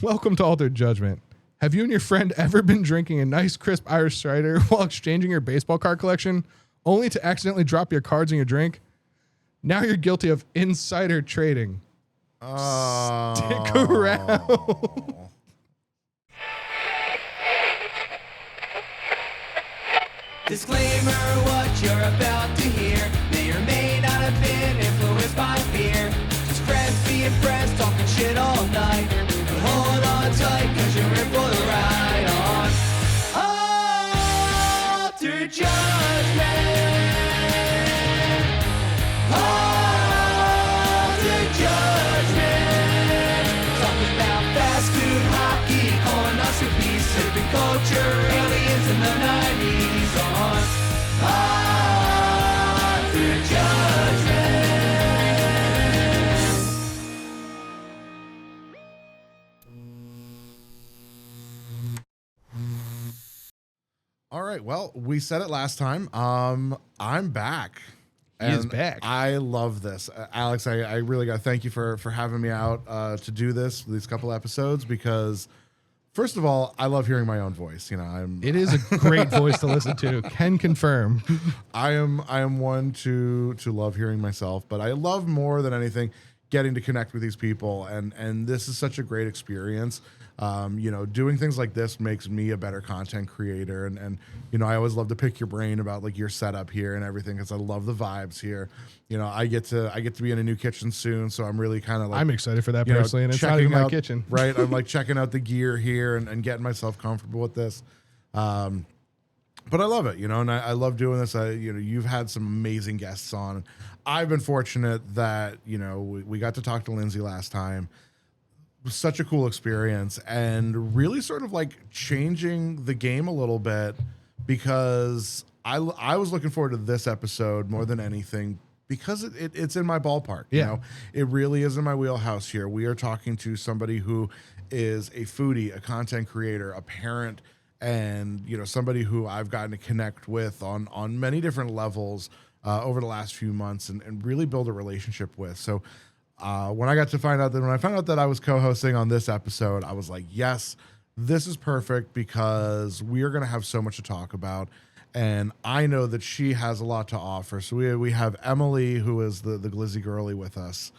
Welcome to Altered Judgment. Have you and your friend ever been drinking a nice crisp Irish cider while exchanging your baseball card collection, only to accidentally drop your cards in your drink? Now you're guilty of insider trading. Stick around. Disclaimer, what you're about to hear may or may not have been influenced by fear. Just friends being friends, talking shit all night. But hold on tight, cause you're in for the ride on Altered Judgment. Altered Judgment. Talking about fast food, hockey, colonoscopy, sipping culture, aliens in the 90s on Altered Judgment. All right. Well, we said it last time. I'm back. He is back. I love this. Alex, I really got to thank you for having me out to do these couple episodes because first of all, I love hearing my own voice. You know, It is a great voice to listen to. Can confirm. I am one to love hearing myself, but I love more than anything getting to connect with these people, and this is such a great experience. You know, doing things like this makes me a better content creator, and you know, I always love to pick your brain about like your setup here and everything because I love the vibes here. You know, I get to be in a new kitchen soon, so I'm really kind of like, I'm excited for that you know, personally, and it's not even my kitchen. Right? I'm like checking out the gear here and getting myself comfortable with this. But I love it, you know, and I love doing this. You know, you've had some amazing guests on. I've been fortunate that, you know, we got to talk to Lindsay last time. It was such a cool experience and really sort of like changing the game a little bit because I was looking forward to this episode more than anything because it's in my ballpark. Yeah. You know, it really is in my wheelhouse here. We are talking to somebody who is a foodie, a content creator, a parent, and you know, somebody who I've gotten to connect with on many different levels over the last few months and really build a relationship with. So when I found out that I was co-hosting on this episode, I was like, yes, this is perfect because we are going to have so much to talk about. And I know that she has a lot to offer. So we have Emily, who is the Glizzy Girly with us.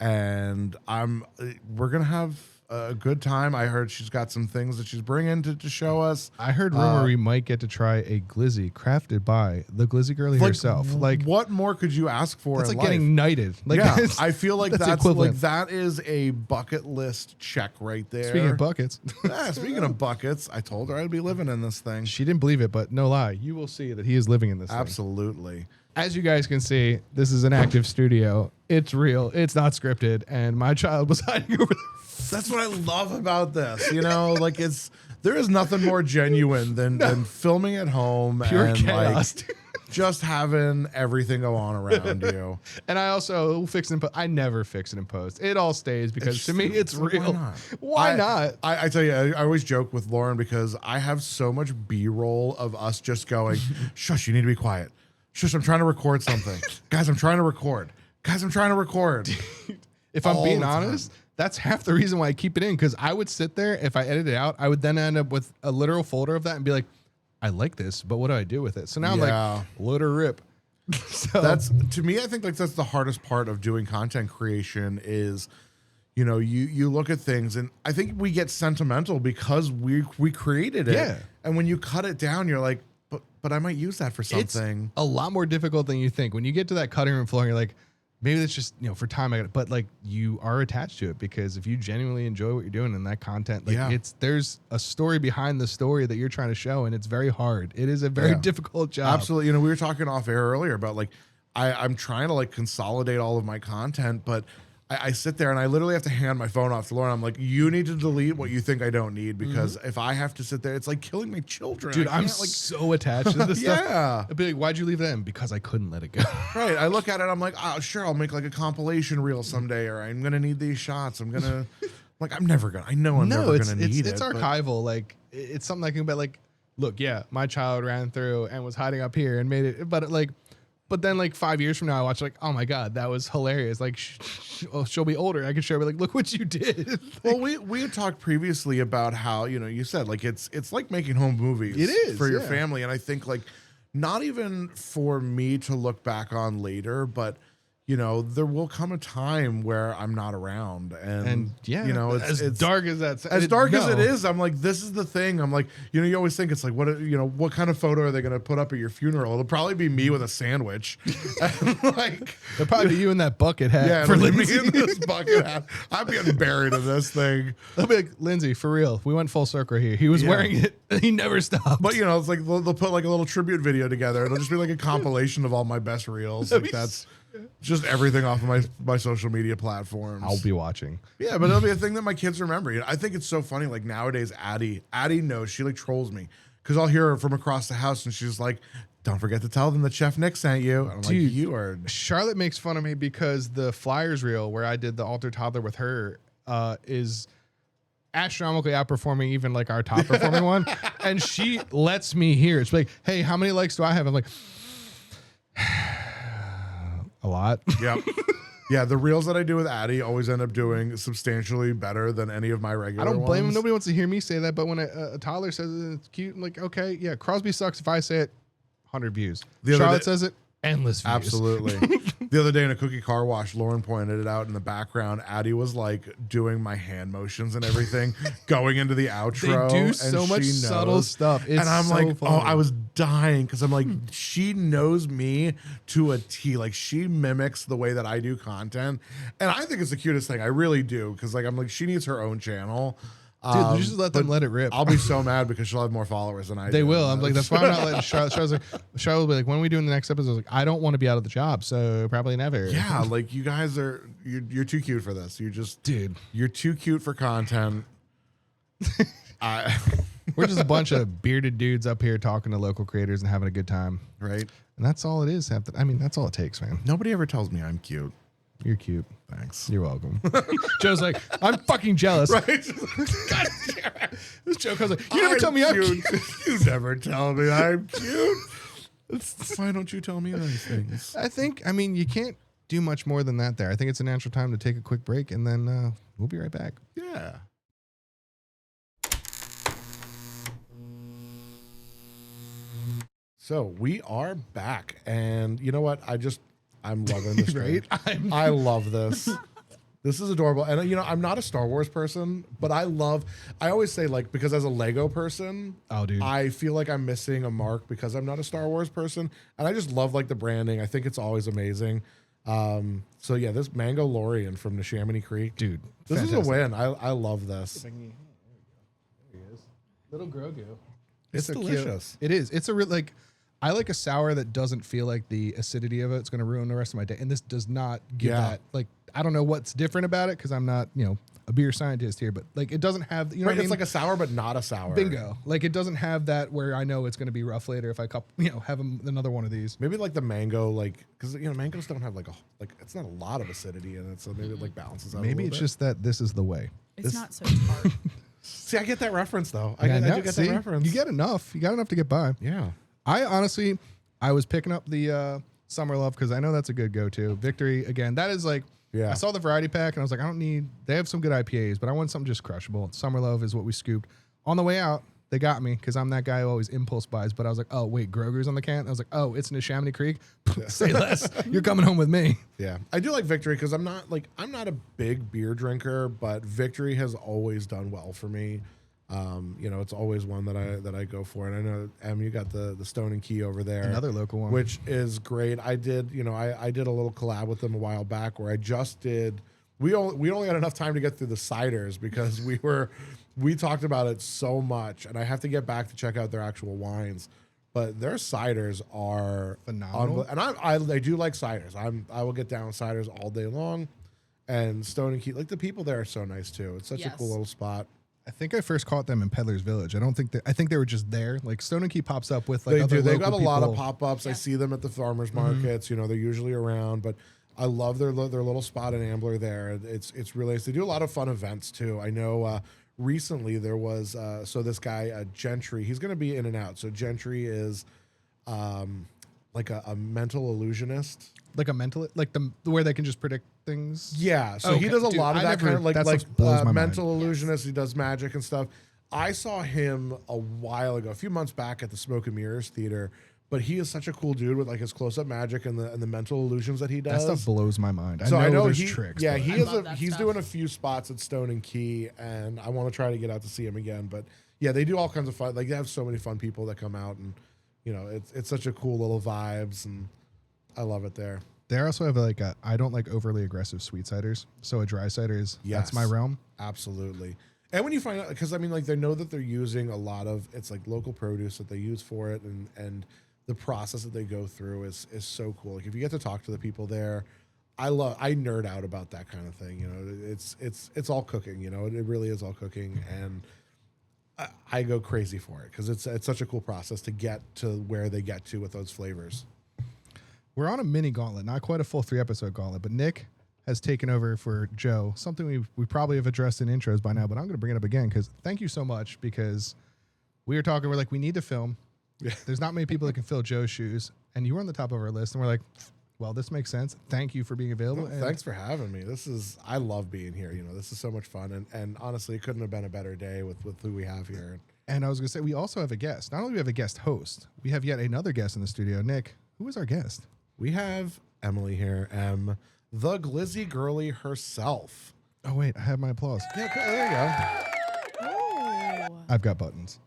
And we're going to have a good time. I heard she's got some things that she's bringing to show us. I heard rumor we might get to try a glizzy crafted by the Glizzy Girly herself. Like, what more could you ask for? it's in like life? getting knighted. Like, Yeah, I feel like that's equivalent. like that is a bucket list check right there. Speaking of buckets, Yeah, speaking of buckets, I told her I'd be living in this thing. she didn't believe it, but no lie, you will see that he is living in this thing. Absolutely. As you guys can see, this is an active studio. It's real. It's not scripted, and my child was hiding over there. That's what I love about this. You know, like there is nothing more genuine than filming at home Pure and chaos. like just having everything go on around you. And I also fix it in post. I never fix it in post. It all stays because to me it's real. Why not? I tell you, I always joke with Lauren because I have so much B-roll of us just going, shush, you need to be quiet. Shush, I'm trying to record something. Guys, I'm trying to record. If I'm all being the time. honest, that's half the reason why I keep it in, because I would sit there, if I edit it out, I would then end up with a literal folder of that and be like, I like this, but what do I do with it? So now I'm like, load or rip. So That's, to me, I think like that's the hardest part of doing content creation is, you know, you look at things and I think we get sentimental because we created it. Yeah. And when you cut it down, you're like, but I might use that for something. It's a lot more difficult than you think. When you get to that cutting room floor, and you're like, maybe that's just, you know, for time. But like, you are attached to it because if you genuinely enjoy what you're doing and that content, like there's a story behind the story that you're trying to show, and it's very hard. It is a very difficult job. Absolutely. You know, we were talking off air earlier about like, I'm trying to like consolidate all of my content, but I sit there and I literally have to hand my phone off to Lauren. I'm like, you need to delete what you think I don't need because if I have to sit there, it's like killing my children. Dude, I'm like so attached to this stuff. Yeah. I'd be like, why'd you leave that in? Because I couldn't let it go. Right. I look at it, I'm like, oh, sure, I'll make like a compilation reel someday, or I'm gonna need these shots. I'm gonna like, I'm never gonna. I know I'm never gonna need it. It's archival. Like, it's something I can bet. Like, look, yeah, my child ran through and was hiding up here and made it, but But then like 5 years from now, I watch like, oh my God, that was hilarious. Like she'll be older. I can show her like, look what you did. Well, we had talked previously about how, you said like it's like making home movies. It is, for your yeah. family. And I think like not even for me to look back on later, but there will come a time where I'm not around, and it's dark as that. As dark as it is, I'm like, this is the thing. I'm like, you always think it's like, what kind of photo are they going to put up at your funeral? It'll probably be me with a sandwich. Like, it'll probably be you in that bucket hat. Yeah, for me Lindsay. in this bucket hat. I'm getting buried in this thing. They'll be like, Lindsay, for real. We went full circle here. He was wearing it. He never stopped. But it's like they'll put like a little tribute video together. It'll just be like a compilation of all my best reels. Like that's just everything off of my social media platforms. I'll be watching. Yeah, but it'll be a thing that my kids remember. I think it's so funny. Like nowadays, Addie knows. She like trolls me because I'll hear her from across the house, and she's like, "Don't forget to tell them that Chef Nick sent you." And I'm Dude, like, "You are." Charlotte makes fun of me because the Flyers reel where I did the Altered Toddler with her is astronomically outperforming even like our top performing one, and she lets me hear it. She's like, "Hey, how many likes do I have?" I'm like, a lot. Yep. Yeah, the reels that I do with Addie always end up doing substantially better than any of my regular I don't blame him. ones. Nobody wants to hear me say that, but when a toddler says it's cute, I'm like, okay, yeah, Crosby sucks. If I say it, 100 views. Charlotte says it, endless views. Absolutely. The other day in a cookie car wash, Lauren pointed it out in the background. Addie was like doing my hand motions and everything, going into the outro. They do and so much she subtle knows. stuff. It's and I'm so like, funny. oh, I was dying because I'm like, she knows me to a T. Like she mimics the way that I do content, and I think it's the cutest thing. I really do because like I'm like, she needs her own channel. Dude, just let them let it rip. I'll be so mad because she'll have more followers than I do. They will. I'm like, that's why I'm not letting Charlotte. Charlotte will be like, when are we doing the next episode? I was like, I don't want to be out of the job, so probably never. Yeah, like you guys you're too cute for this. You're too cute for content. We're just a bunch of bearded dudes up here talking to local creators and having a good time. Right? And that's all it is. That's all it takes, man. Nobody ever tells me I'm cute. You're cute. Thanks. You're welcome. Joe's like, I'm fucking jealous. Right? God damn it. This Joe comes like, you never tell me I'm cute. You never tell me I'm cute. Why don't you tell me those things? You can't do much more than that there. I think it's a natural time to take a quick break, and then we'll be right back. Yeah. So we are back, and you know what? I'm loving this. Right? I love this. This is adorable. And I'm not a Star Wars person, but I always say like, because as a Lego person, Oh, dude. I feel like I'm missing a mark because I'm not a Star Wars person. And I just love like the branding. I think it's always amazing. So yeah, this Mango Lorian from Neshaminy Creek. Dude, This fantastic. is a win. I love this. There he is. Little Grogu. It's so delicious. Cute. It is. It's a real I like a sour that doesn't feel like the acidity of it's going to ruin the rest of my day. And this does not give that. Like, I don't know what's different about it because I'm not, a beer scientist here, but like it doesn't have, Right, what I it's mean? like a sour, but not a sour. Bingo. Like it doesn't have that where I know it's going to be rough later if I have another one of these. Maybe like the mango, like because mangoes don't have like it's not a lot of acidity in it, so maybe it like balances out. Maybe a it's little just that this is the way. It's not so tart. bit. See, I get that reference though. I Yeah, do now, get see, that reference. You get enough. You got enough to get by. Yeah. I honestly, I was picking up the Summer Love because I know that's a good go-to. Victory, again, that is like, Yeah. I saw the variety pack and I was like, they have some good IPAs, but I want something just crushable. Summer Love is what we scooped. On the way out, they got me because I'm that guy who always impulse buys, but I was like, oh, wait, Grogu's on the can? I was like, oh, it's Neshaminy Creek? Say less. You're coming home with me. Yeah. I do like Victory because I'm not a big beer drinker, but Victory has always done well for me. It's always one that I go for. And I know, Em, you got the Stone and Key over there. Another local one. Which is great. I did a little collab with them a while back where I just did, we only had enough time to get through the ciders because we talked about it so much, and I have to get back to check out their actual wines. But their ciders are phenomenal. And I do like ciders. I will get down ciders all day long. And Stone and Key, like the people there are so nice too. It's such a cool little spot. I think I first caught them in Peddler's Village. I think they were just there. Like Stone and Key pops up with like They other do. They've local got a lot of people. pop-ups. I see them at the farmers markets. They're usually around, but I love their little spot in Ambler there. It's really nice. They do a lot of fun events too. I know recently there was this guy Gentry. He's going to be in and out. So Gentry is like a mental illusionist. Like a mental, like the where they can just predict things. Yeah, so Okay. he does a Dude, lot of I that never- kind of like that stuff blows my mental mind. illusionist. He does magic and stuff. I saw him a while ago, a few months back at the Smoke and Mirrors Theater. But he is such a cool dude with like his close up magic and the mental illusions that he That does. stuff blows my mind. So I know there's he, tricks. yeah, but- he I is love that he's stuff. doing a few spots at Stone and Key, and I want to try to get out to see him again. But yeah, they do all kinds of fun. Like they have so many fun people that come out, and you know, it's such a cool little vibes, and I love it there. They also have like I don't like overly aggressive sweet ciders, so a dry cider is that's my Yes. realm. Absolutely. And when you find out, because I mean, like they know that they're using a lot of it's like local produce that they use for it, and the process that they go through is so cool. Like if you get to talk to the people there, I nerd out about that kind of thing. You know, it's all cooking. You know, it really is all cooking, and I go crazy for it because it's such a cool process to get to where they get to with those flavors. We're on a mini gauntlet, not quite a full 3-episode gauntlet, but Nick has taken over for Joe. Something we probably have addressed in intros by now, but I'm going to bring it up again because thank you so much because we were talking. We're like, we need to film. Yeah. There's not many people that can fill Joe's shoes, and you were on the top of our list, and we're like, well, this makes sense. Thank you for being available. Well, thanks for having me. I love being here. You know, this is so much fun, and honestly, it couldn't have been a better day with who we have here. And I was going to say, we also have a guest. Not only do we have a guest host, we have yet another guest in the studio. Nick, who is our guest? We have Emily here, the Glizzy Girly herself. Oh, wait, I have my applause. Yeah, there you go. Oh. I've got buttons.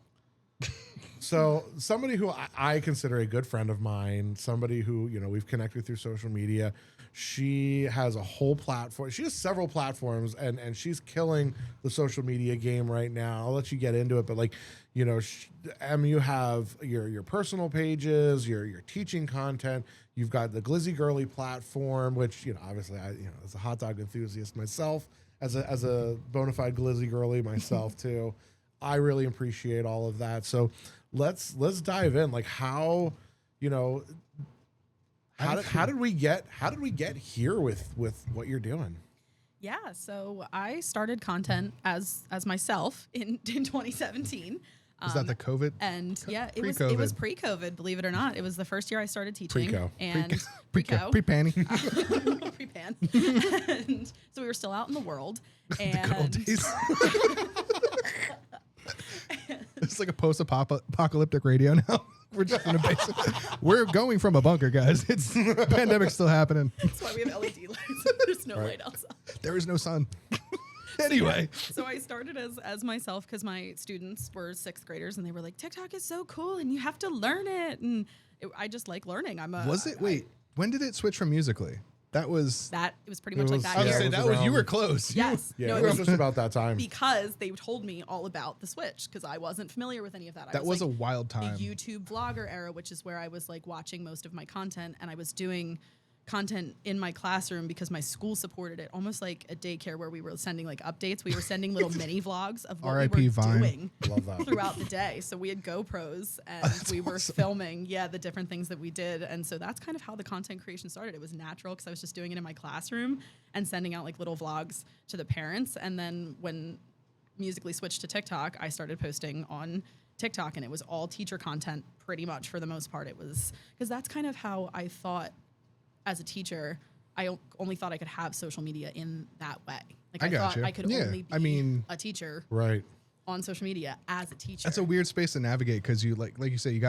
So somebody who I consider a good friend of mine, somebody who, you know, we've connected through social media. She has a whole platform. She has several platforms, and she's killing the social media game right now. I'll let you get into it, but like, you know, you have your personal pages, your teaching content. You've got the Glizzy Girly platform, which, you know, obviously as a hot dog enthusiast myself, as a bona fide Glizzy Girly myself too, I really appreciate all of that. So let's dive in. Like how, you know, how did we get here with what you're doing? Yeah, so I started content as myself in 2017. Is that the COVID? And yeah, it Pre-COVID. was pre-COVID, believe it or not. It was the first year I started teaching. Pre-co. And Pre-co. Pre-panty. pre-pan. And so we were still out in the world. And Good old days. It's like a post-apocalyptic radio now. We're just in a basement. We're going from a bunker, guys. It's pandemic's still happening. that's why we have LED lights. There's no light outside. There is no sun. Anyway, So I started as myself because my students were 6th graders and they were like, TikTok is so cool and you have to learn it. And I just like learning. was it? Wait, when did it switch from Musically? That was. It was pretty much was- like that. I was Yeah, gonna say it was that was. You around- were close. Yes. Yeah, No, it was just about that time. because they told me all about the Switch because I wasn't familiar with any of that. That was a like, wild time. The YouTube vlogger era, which is where I was like watching most of my content, and I was doing content in my classroom because my school supported it, almost like a daycare where we were sending like updates. We were sending little mini vlogs of what we R.I.P. were Vine. doing Love that. throughout the day. So we had GoPros and we were filming, the different things that we did. And so that's kind of how the content creation started. It was natural because I was just doing it in my classroom and sending out like little vlogs to the parents. And then when Musically switched to TikTok, I started posting on TikTok, and it was all teacher content pretty much for the most part. It was because that's kind of how I thought as a teacher. I only thought I could have social media in that way. Like I thought gotcha. I could Yeah, only be I mean- a teacher Right. on social media as a teacher. That's a weird space to navigate because you like you say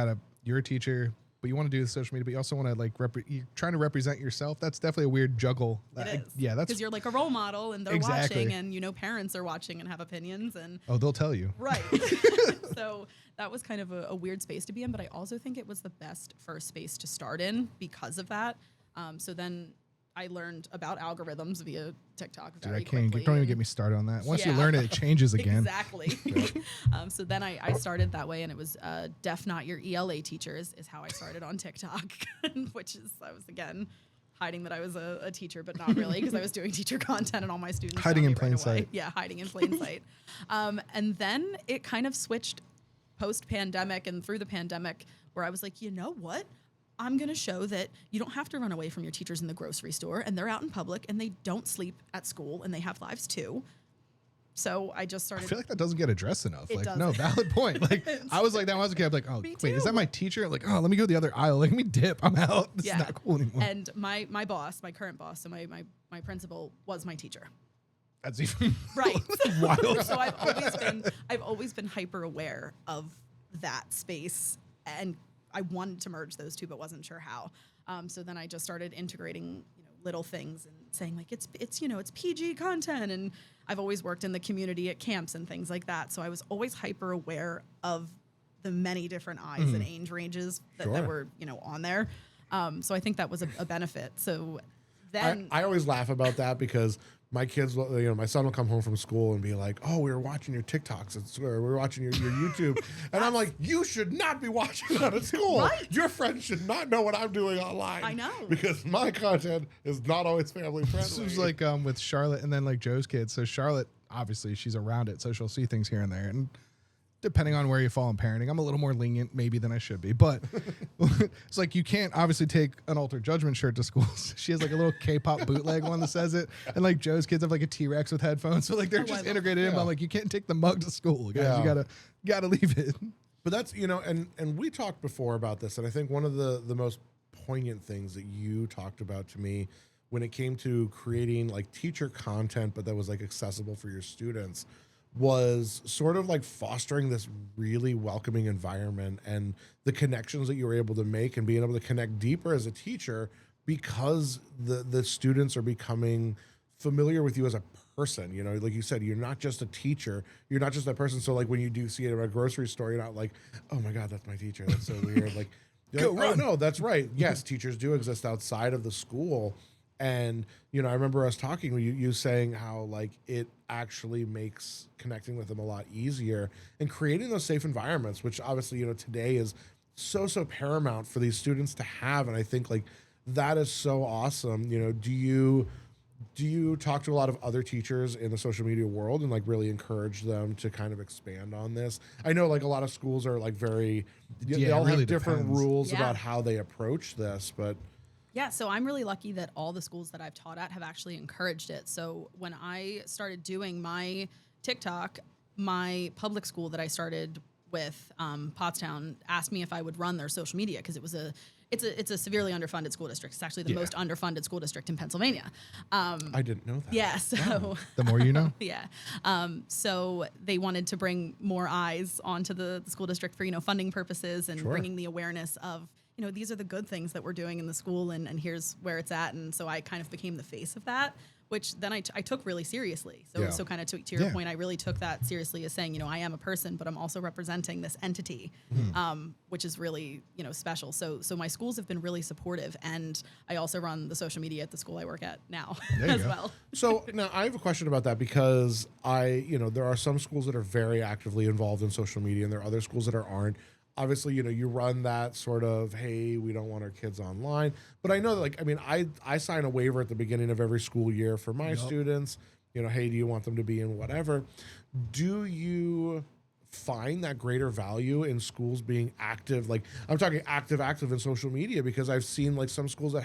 you're a teacher, but you want to do the social media, but you also want to like you're trying to represent yourself. That's definitely a weird juggle. It is. Yeah, that's because you're like a role model and they're Exactly. watching, and parents are watching and have opinions and oh, they'll tell you. right. So that was kind of a weird space to be in, but I also think it was the best first space to start in because of that. So then I learned about algorithms via TikTok Dude, very I can't. quickly. Don't even and- get me started on that. Once you Yeah. learn it, it changes again. Exactly. So then I started that way, and it was Deaf Not Your ELA Teachers is how I started on TikTok, which is I was again hiding that I was a teacher, but not really because I was doing teacher content and all my students Hiding found in me plain right away. sight. Yeah, hiding in plain sight. And then it kind of switched post-pandemic and through the pandemic where I was like, you know what? I'm going to show that you don't have to run away from your teachers in the grocery store, and they're out in public and they don't sleep at school and they have lives too. So I just I started. feel like that doesn't get addressed enough. It Like, no, doesn't. valid point. Like, I was like that when I was a kid. I'm like, oh, Me wait, is too. that my teacher? Like, oh, let me go to the other aisle. Like, let me dip. I'm out. This is not cool anymore. And my boss, my current boss, so my principal was my teacher. That's even Right. wild. So I've always been hyper aware of that space, and I wanted to merge those two, but wasn't sure how. So then I just started integrating, little things and saying like it's PG content, and I've always worked in the community at camps and things like that. So I was always hyper aware of the many different eyes and age ranges that were on there. So I think that was a benefit. So then I always laugh about that because my kids, my son will come home from school and be like, "Oh, we were watching your TikToks, or we were watching your YouTube," and I'm like, "You should not be watching that at school. Right. Your friends should not know what I'm doing online. I know. because my content is not always family friendly." This was like with Charlotte and then like Joe's kids. So Charlotte, obviously, she's around it, so she'll see things here and there. And depending on where you fall in parenting, I'm a little more lenient maybe than I should be. But it's like you can't obviously take an Altered Judgement shirt to school. She has like a little K-pop bootleg one that says it. And like Joe's kids have like a T-Rex with headphones. So like they're I just love integrated in. But I'm like, you can't take the mug to school, guys. Yeah. You gotta leave it. But that's, and we talked before about this, and I think one of the most poignant things that you talked about to me when it came to creating like teacher content, but that was like accessible for your students, was sort of like fostering this really welcoming environment and the connections that you were able to make and being able to connect deeper as a teacher because the students are becoming familiar with you as a person. Like you said, you're not just a teacher, you're not just that person. So like when you do see it at a grocery store, you're not like, "Oh my God, that's my teacher. That's so weird." Like, Go "Oh, run." no, that's right. Yes, teachers do exist outside of the school." And, I remember us talking, you saying how like it actually makes connecting with them a lot easier and creating those safe environments, which obviously, today is so paramount for these students to have. And I think like that is so awesome. Do you talk to a lot of other teachers in the social media world and like really encourage them to kind of expand on this? I know like a lot of schools are like they all it really have different depends. rules Yeah. about how they approach this, but Yeah, so I'm really lucky that all the schools that I've taught at have actually encouraged it. So when I started doing my TikTok, my public school that I started with, Pottstown, asked me if I would run their social media because it's a severely underfunded school district. It's actually the most underfunded school district in Pennsylvania. I didn't know that. Yeah, so The more you know. yeah. So they wanted to bring more eyes onto the school district for, funding purposes and bringing the awareness of, these are the good things that we're doing in the school and here's where it's at. And so I kind of became the face of that, which then I took really seriously. So, Yeah. so kind of to your point, I really took that seriously as saying, I am a person, but I'm also representing this entity, which is really, special. So my schools have been really supportive. And I also run the social media at the school I work at now There you as go. well. So now I have a question about that because there are some schools that are very actively involved in social media and there are other schools that aren't. Obviously, you run that sort of, hey, we don't want our kids online. But I know that, I sign a waiver at the beginning of every school year for my students, hey, do you want them to be in whatever? Do you find that greater value in schools being active? Like I'm talking active in social media because I've seen like some schools that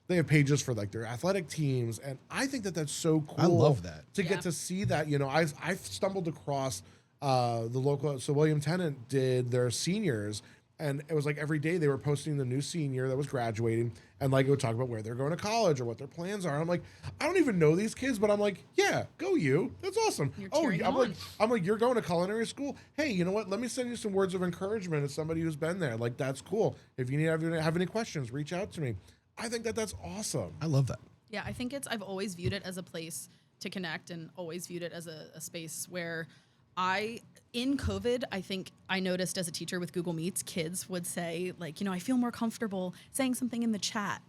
they have pages for like their athletic teams. And I think that that's so cool. I love that. To get to see that, I've stumbled across the local, so William Tennant did their seniors, and it was like every day they were posting the new senior that was graduating, and like it would talk about where they're going to college or what their plans are. I'm like, I don't even know these kids, but I'm like, yeah, go you. That's awesome. You're Oh, cheering them I'm like, you're going to culinary school. Hey, you know what? Let me send you some words of encouragement as somebody who's been there. Like that's cool. If you have any questions, reach out to me. I think that that's awesome. I love that. Yeah, I think I've always viewed it as a place to connect and always viewed it as a space where in COVID, I think I noticed as a teacher with Google Meets, kids would say like, I feel more comfortable saying something in the chat.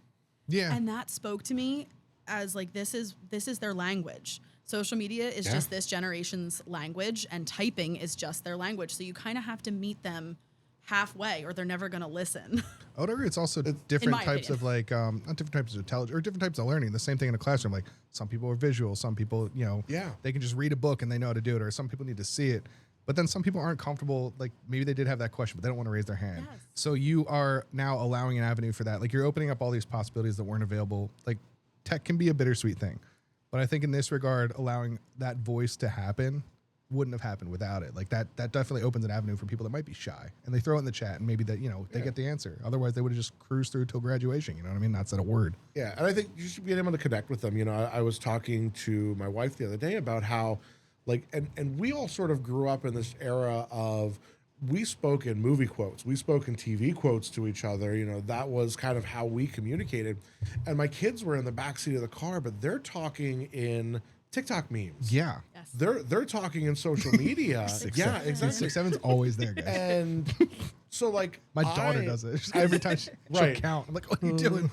Yeah. And that spoke to me as like, this is their language. Social media is just this generation's language and typing is just their language. So you kind of have to meet them halfway or they're never going to listen. I would agree. It's also different my types opinion. of like, not different types of intelligence or different types of learning. The same thing in a classroom. Like some people are visual, some people, they can just read a book and they know how to do it, or some people need to see it. But then some people aren't comfortable. Like maybe they did have that question, but they don't want to raise their hand. Yes. So you are now allowing an avenue for that. Like you're opening up all these possibilities that weren't available. Like tech can be a bittersweet thing. But I think in this regard, allowing that voice to happen wouldn't have happened without it. Like that definitely opens an avenue for people that might be shy, and they throw it in the chat, and maybe that, they get the answer. Otherwise, they would have just cruised through till graduation. You know what I mean? Not said a word. Yeah, and I think you should be able to connect with them. You know, I was talking to my wife the other day about how, like, and we all sort of grew up in this era of, we spoke in movie quotes, we spoke in TV quotes to each other. You know, that was kind of how we communicated. And my kids were in the backseat of the car, but they're talking in TikTok memes. Yeah. Yes. They're talking in social media. Yeah, exactly. 6'7's always there, guys. And so, like, My daughter does it. Every time she'll Right. count. I'm like, what are you doing?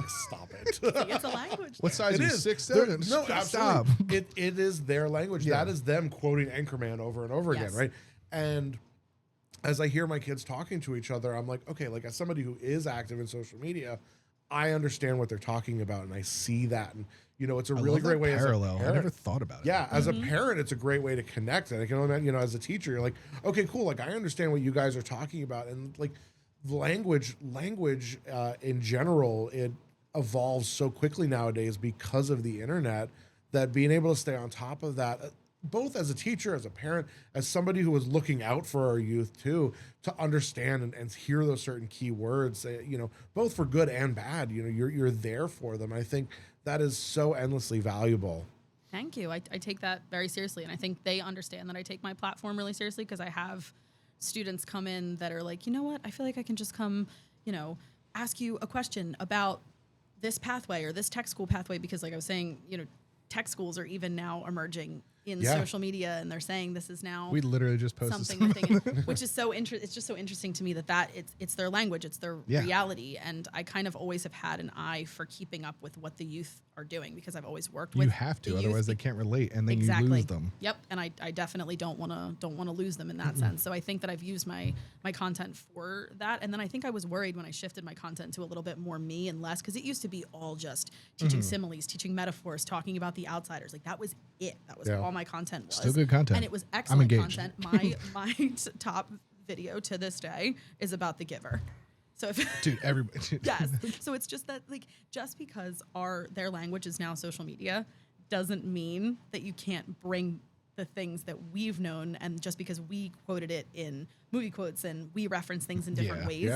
Stop it. See, it's a language. What size It are you? is 6'7"? No, Stop. absolutely. It is their language. Yeah. That is them quoting Anchorman over and over again, Yes. right? And as I hear my kids talking to each other, I'm like, okay, like, as somebody who is active in social media, I understand what they're talking about, and I see that, and it's a I really love great that way parallel. as a I parent. never thought about it. Yeah, as a parent, it's a great way to connect. And I can only imagine, as a teacher, you're like, okay, cool. Like, I understand what you guys are talking about, and like, language in general, it evolves so quickly nowadays because of the internet, that being able to stay on top of that, both as a teacher, as a parent, as somebody who is looking out for our youth too, to understand and hear those certain key words, both for good and bad, you're there for them. I think that is so endlessly valuable. Thank you. I take that very seriously. And I think they understand that I take my platform really seriously, because I have students come in that are like, you know what, I feel like I can just come, ask you a question about this pathway or this tech school pathway, because like I was saying, tech schools are even now emerging in social media, and they're saying this is now We literally just posted something which is so it's just so interesting to me that it's their language, it's their reality. And I kind of always have had an eye for keeping up with what the youth are doing, because I've always worked with You have to, the youth. otherwise they can't relate, and then Exactly. you lose them. Yep. And I definitely don't want to lose them in that sense. So I think that I've used my content for that. And then I think I was worried when I shifted my content to a little bit more me and less, because it used to be all just teaching similes, teaching metaphors, talking about the outsiders. Like, that was it. That was all my content was. Still good content. And it was excellent engaged. content. My top video to this day is about the giver. So if Dude, everybody. yes. So it's just that, like, just because their language is now social media doesn't mean that you can't bring the things that we've known, and just because we quoted it in movie quotes and we reference things in different ways,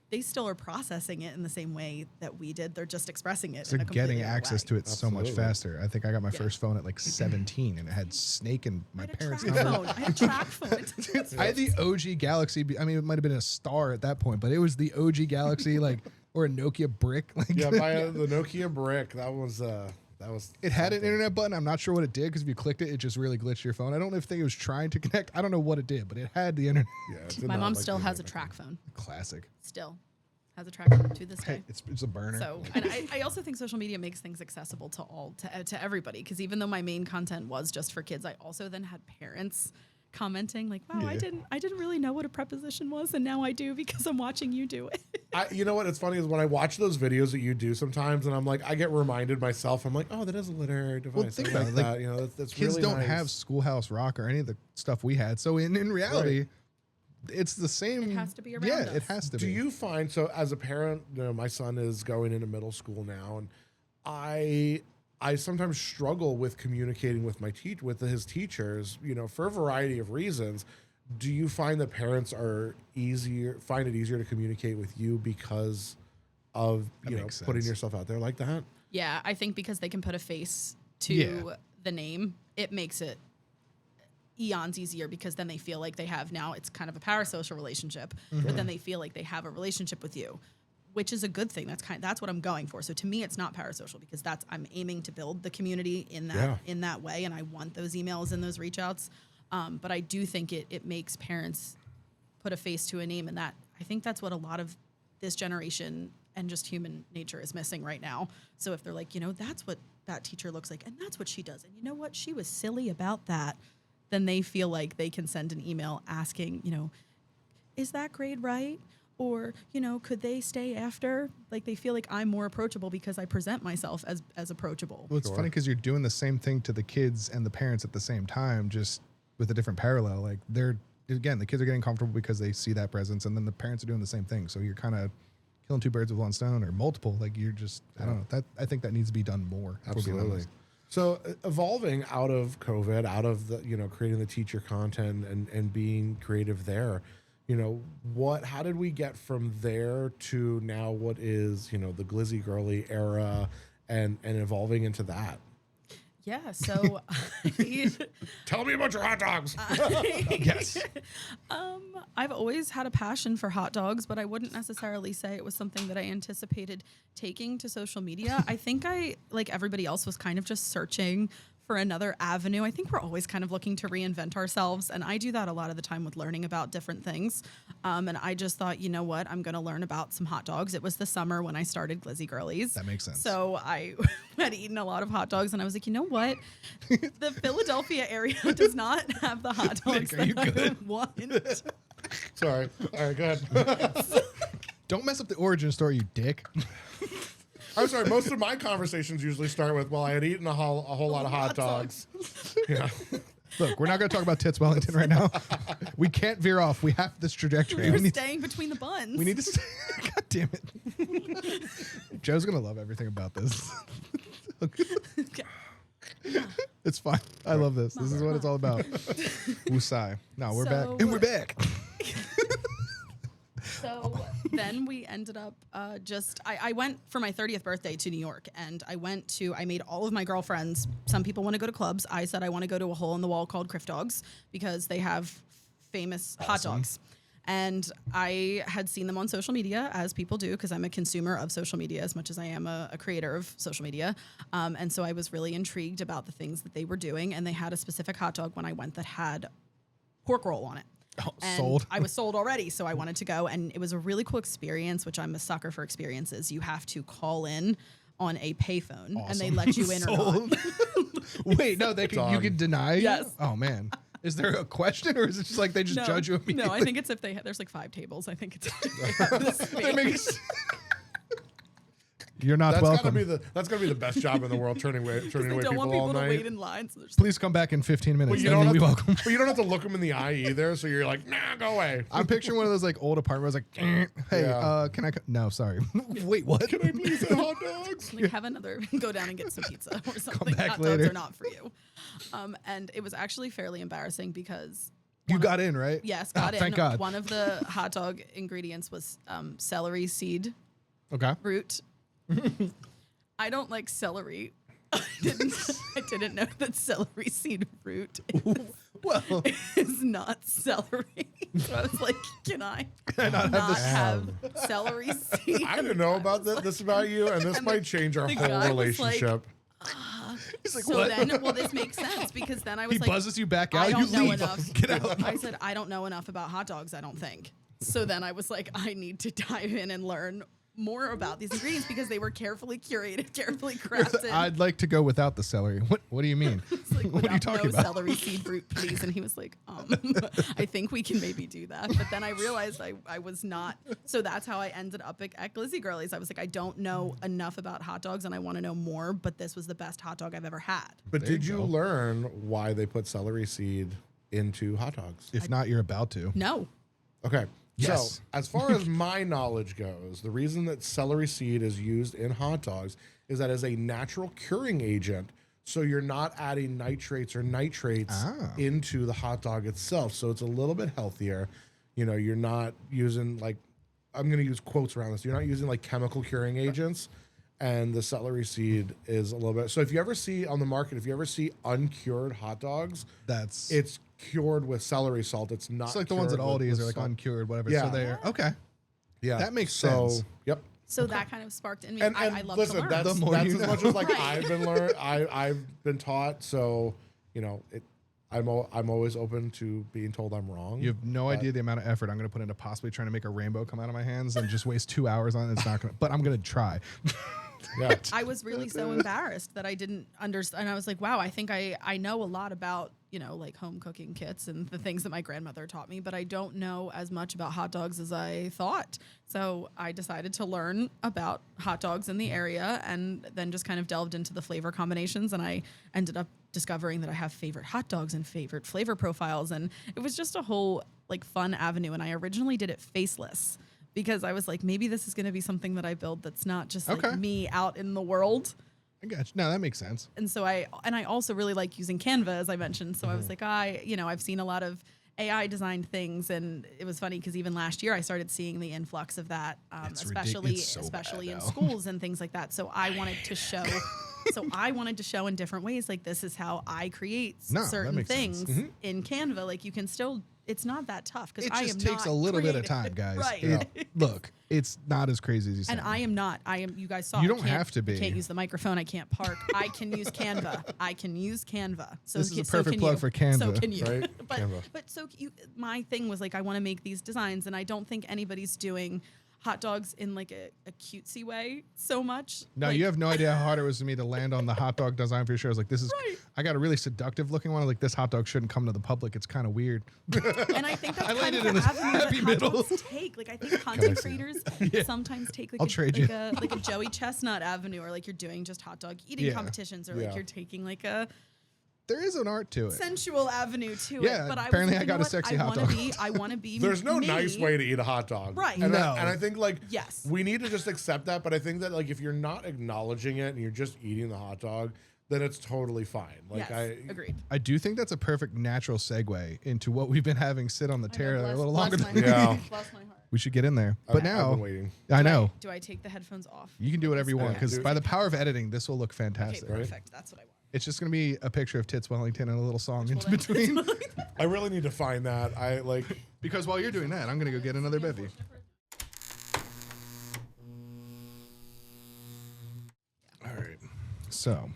they still are processing it in the same way that we did. They're just expressing it. So in a completely getting different access way. to it so much Absolutely. faster. I think I got my first phone at like 17, and it had Snake and my I had a parents' track number. phone. I had a track phone. I had the OG Galaxy. I mean, it might have been a Star at that point, but it was the OG Galaxy, like, or a Nokia brick. Like, Yeah, the Nokia brick, that was it had an something. internet button. I'm not sure what it did, because if you clicked it, it just really glitched your phone. I don't know if it was trying to connect. I don't know what it did, but it had the internet. Yeah, it did My not mom like still the has a internet. track phone. Classic. Still has a track phone to this day. Hey, it's a burner. So, and I also think social media makes things accessible to everybody, because even though my main content was just for kids, I also then had parents commenting like, "Wow, I didn't really know what a preposition was, and now I do because I'm watching you do it." You know what? It's funny is when I watch those videos that you do sometimes, and I'm like, I get reminded myself. I'm like, oh, that is a literary device. Well, think I about like it, that. like, That's Kids really don't nice. have Schoolhouse Rock or any of the stuff we had. So in reality, it's the same. It has to be around Yeah, us. it has to Do be. you find, so as a parent, my son is going into middle school now, and I sometimes struggle with communicating with his teachers, for a variety of reasons. Do you find that parents find it easier to communicate with you because of makes putting sense. yourself out there like that? Yeah, I think because they can put a face to Yeah. the name, it makes it eons easier, because then they feel like they have now, it's kind of a parasocial relationship, but then they feel like they have a relationship with you, which is a good thing. That's what I'm going for. So to me, it's not parasocial, because I'm aiming to build the community in that way, and I want those emails and those reach outs. But I do think it makes parents put a face to a name, and that I think that's what a lot of this generation and just human nature is missing right now. So if they're like, that's what that teacher looks like, and that's what she does, and you know what, she was silly about that, then they feel like they can send an email asking, is that grade right? Or, could they stay after? Like, they feel like I'm more approachable because I present myself as approachable. Well, it's funny because you're doing the same thing to the kids and the parents at the same time, just with a different parallel. Like, the kids are getting comfortable because they see that presence, and then the parents are doing the same thing. So you're kind of killing two birds with one stone, or multiple. Like, you're just, I don't know. I think that needs to be done more. if we're being Absolutely. honest. So evolving out of COVID, out of the, creating the teacher content and being creative there, how did we get from there to now what is, the Glizzy Girly era and evolving into that? Yeah, so Tell me about your hot dogs. Yes. I've always had a passion for hot dogs, but I wouldn't necessarily say it was something that I anticipated taking to social media. I think I, like everybody else, was kind of just searching for another avenue. I think we're always kind of looking to reinvent ourselves, and I do that a lot of the time with learning about different things. And I just thought, you know what, I'm going to learn about some hot dogs. It was the summer when I started Glizzy Girlies. That makes sense. So I had eaten a lot of hot dogs, and I was like, you know what, the Philadelphia area does not have the hot dogs Nick, are you that I good? want. Sorry. All right, go ahead. Don't mess up the origin story, you dick. I'm sorry. Most of my conversations usually start with, well, I had eaten a whole lot of hot dogs. Yeah. Look, we're not going to talk about Tits Wellington right now. We can't veer off. We have this trajectory. You're We need, staying between the buns. we need to stay. God damn it. Joe's going to love everything about this. Okay. It's fine. I love this. This is what it's all about. Woosai. No, we're back. So- And we're back. So then we ended up I went for my 30th birthday to New York, and I made all of my girlfriends. Some people want to go to clubs. I said I want to go to a hole in the wall called Criff Dogs because they have famous hot dogs. And I had seen them on social media, as people do, because I'm a consumer of social media as much as I am a creator of social media. And so I was really intrigued about the things that they were doing. And they had a specific hot dog when I went that had pork roll on it. Oh, And sold. I was sold already, so I wanted to go. And it was a really cool experience, which I'm a sucker for experiences. You have to call in on a payphone, and they Awesome. let you in or not. Sold. Wait, no, you Done. can deny you? Yes. Oh, man. Is there a question, or is it just like they just judge you immediately? No, I think it's if there's like 5 tables. I think it's if they have the They make space. You're not That's welcome. gotta be the best job in the world, turning away They people don't want people all to night. wait in line. So they're just Please come back in 15 minutes. But you, Then don't you'll be have welcome. to, but you don't have to look them in the eye either. So you're like, nah, go away. I'm picturing one of those like old apartments, like, hey, Yeah. can I? No, sorry. Wait, what? Can I please have hot dogs? like have another go down and get some pizza or something. back Hot later. dogs are not for you. And it was actually fairly embarrassing because You got in, right? yes, Oh, got in. Thank God. One of the hot dog ingredients was celery seed Okay. root. I don't like celery. I didn't know that celery seed root Well, is not celery. So I was like, can I not not have have celery seed? I didn't know about this about you, and this And might change our the whole guy was like, relationship. he's like, So what? then, well, this makes sense because then I was He like, buzzes you back out. I You don't know leave. enough. Get out. I said, I don't know enough about hot dogs, I don't think. So then I was like, I need to dive in and learn more about these ingredients because they were carefully curated, carefully crafted. I'd like to go without the celery. What do you mean? It's like, What are you without talking no about? celery seed root, please. And he was like, I think we can maybe do that. But then I realized I was not. So that's how I ended up at Glizzy Girlies. I was like, I don't know enough about hot dogs and I want to know more, but this was the best hot dog I've ever had. But There did you you go. learn why they put celery seed into hot dogs? If not, you're about to. No. Okay. Yes. So, as far as my knowledge goes, the reason that celery seed is used in hot dogs is that as a natural curing agent. So you're not adding nitrates or nitrates into the hot dog itself. So it's a little bit healthier. You know, you're not using like, I'm going to use quotes around this. You're not using like chemical curing agents. And the celery seed is a little bit. So if you ever see on the market, if you ever see uncured hot dogs, That's it's cured with celery salt. It's not. it's like the ones at cured with Aldi's are like salt. uncured, whatever. Yeah. So they're okay. Yeah, That makes so, sense. Yep. So that kind of sparked in me. And I love listen, to learn. that's The more as you know. much as like Right. I've been I've been taught. So you know, I'm always open to being told I'm wrong. You have no idea the amount of effort I'm going to put into possibly trying to make a rainbow come out of my hands and just waste 2 hours on it. It's not going to, but I'm going to try. Yeah. I was really so embarrassed that I didn't understand. And I was like, wow, I think I know a lot about, you know, like home cooking kits and the things that my grandmother taught me, but I don't know as much about hot dogs as I thought. So I decided to learn about hot dogs in the area and then just kind of delved into the flavor combinations. And I ended up discovering that I have favorite hot dogs and favorite flavor profiles. And it was just a whole like fun avenue. And I originally did it faceless, because I was like, maybe this is going to be something that I build that's not just like Okay. me out in the world. I got you. No, that makes sense. And so I also really like using Canva, as I mentioned. So I was like, I've seen a lot of AI designed things, and it was funny because even last year I started seeing the influx of that, especially in schools and things like that. So I wanted to show. So I wanted to show in different ways, like this is how I create certain things in Canva. Like you can still, it's not that tough because I am not. It just takes a little bit of time, guys. Right. Look, it's not as crazy as you say. And I am not. You guys saw. You don't have to be. I can't use the microphone. I can't park. I can use Canva. So this is a perfect plug for Canva. So can you? Right? But my thing was like I want to make these designs, and I don't think anybody's doing hot dogs in like a cutesy way so much. No, like, you have no idea how hard it was for me to land on the hot dog design for your show. I was like, this is, I got a really seductive looking one. I was like, this hot dog shouldn't come to the public. It's kind of weird. And I think that's kind of landed the in this avenue happy that middle. hot dogs take. Like I think content creators sometimes take like a Joey Chestnut avenue, or like you're doing just hot dog eating competitions, or like you're taking like a there is an art to it. Sensual avenue to it. Yeah, But apparently I got a sexy hot dog. I want to be There's no me. nice way to eat a hot dog. Right. And, No. and I think like Yes. we need to just accept that. But I think that like if you're not acknowledging it and you're just eating the hot dog, then it's totally fine. Like Yes, agreed. I do think that's a perfect natural segue into what we've been having sit on the tear a little longer. Bless Than my heart. Bless my heart. We should get in there. But I've now, been waiting. I know. Do I take the headphones off? You can do whatever you want because Okay. by the power of editing, this will look Okay, fantastic. perfect. That's what I want. It's just going to be a picture of Tits Wellington and a little song in Well, between. I really need to find that. I like. Because while you're doing that, I'm going to go get another bevy. All right. So,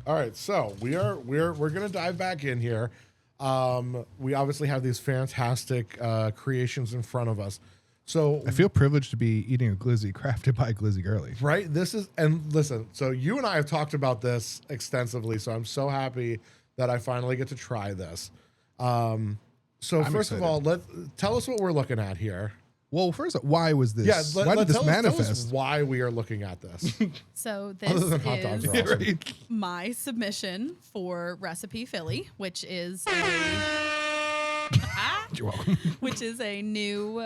All right, so we're gonna dive back in here. We obviously have these fantastic creations in front of us. So I feel privileged to be eating a glizzy crafted by Glizzy Girly. right, this is and listen. So you and I have talked about this extensively. So I'm so happy that I finally get to try this. So I'm first of excited. all, tell us what we're looking at here. Well, first, why was this? Yeah, why did this tell us manifest? why we are looking at this. So this Other than hot dogs is are awesome. Right. my submission for Recipe Philly, which is You're welcome. which is a new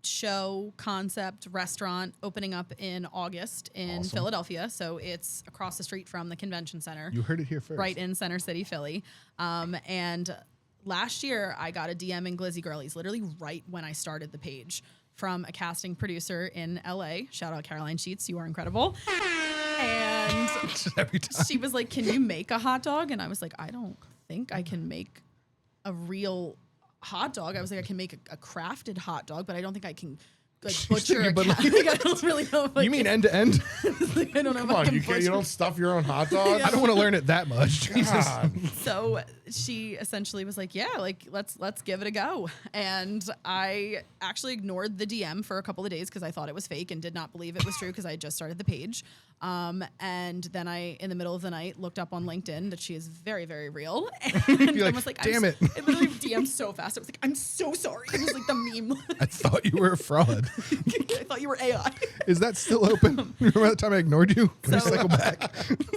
show concept restaurant opening up in August in Philadelphia. So it's across the street from the convention center. You heard it here first. Right in Center City, Philly. And last year, I got a DM in Glizzy Girlies, literally right when I started the page, from a casting producer in LA. Shout out Caroline Sheets, you are incredible. And Every time. she was like, "Can you make a hot dog?" And I was like, "I don't think I can make a real hot dog." I was like, "I can make a crafted hot dog, but I don't think I can like butcher a but cat." like- Like, I don't really know. If I You mean can- end to end? like, I don't know Come if I on, can you butcher. don't stuff your own hot dog. I don't want to learn it that much. Jesus. God. So she essentially was like, "Yeah, like let's give it a go." And I actually ignored the DM for a couple of days because I thought it was fake and did not believe it was true because I had just started the page. And then I, in the middle of the night, looked up on LinkedIn that she is very, very real. And You're I like, was like, "Damn it." I literally DM'd so fast. I was like, "I'm so sorry." It was like the meme. I thought you were a fraud. I thought you were AI. Is that still open? Remember that time I ignored you? Can we So- cycle back?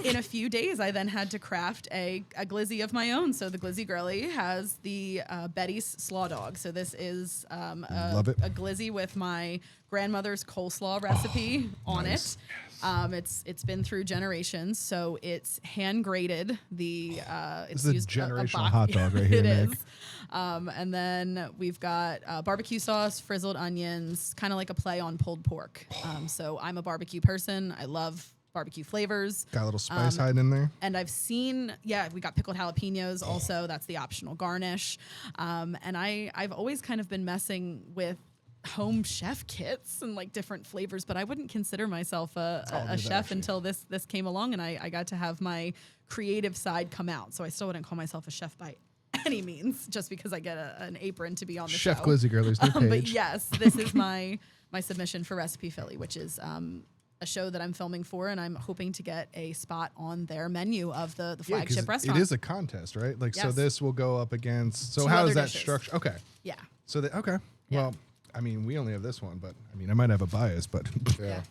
In a few days, I then had to craft a glizzy of my own. So the Glizzy Girly has the Betty's Slaw Dog. So this is Love it. a glizzy with my grandmother's coleslaw recipe on nice. it. It's been through generations, so it's hand grated. It's is a used generational hot dog right here, It Nick. is. And then we've got barbecue sauce, frizzled onions, kind of like a play on pulled pork. So I'm a barbecue person. I love barbecue flavors. Got a little spice hiding in there. And I've seen, we got pickled jalapenos also. That's the optional garnish. And I've always kind of been messing with home chef kits and like different flavors, but I wouldn't consider myself a chef until this came along and I got to have my creative side come out. So I still wouldn't call myself a chef by any means, just because I get an apron to be on the Chef show. Glizzy Girly's new page. But yes, this is my submission for Recipe Philly, which is a show that I'm filming for, and I'm hoping to get a spot on their menu of the Yeah, 'cause flagship restaurant. It is a contest, right? Like, so Yes. this will go up against. So Two how other is that dishes. structured? Okay. Yeah. So okay. Yeah. Well, I mean, we only have this one, but I mean, I might have a bias, but Yeah,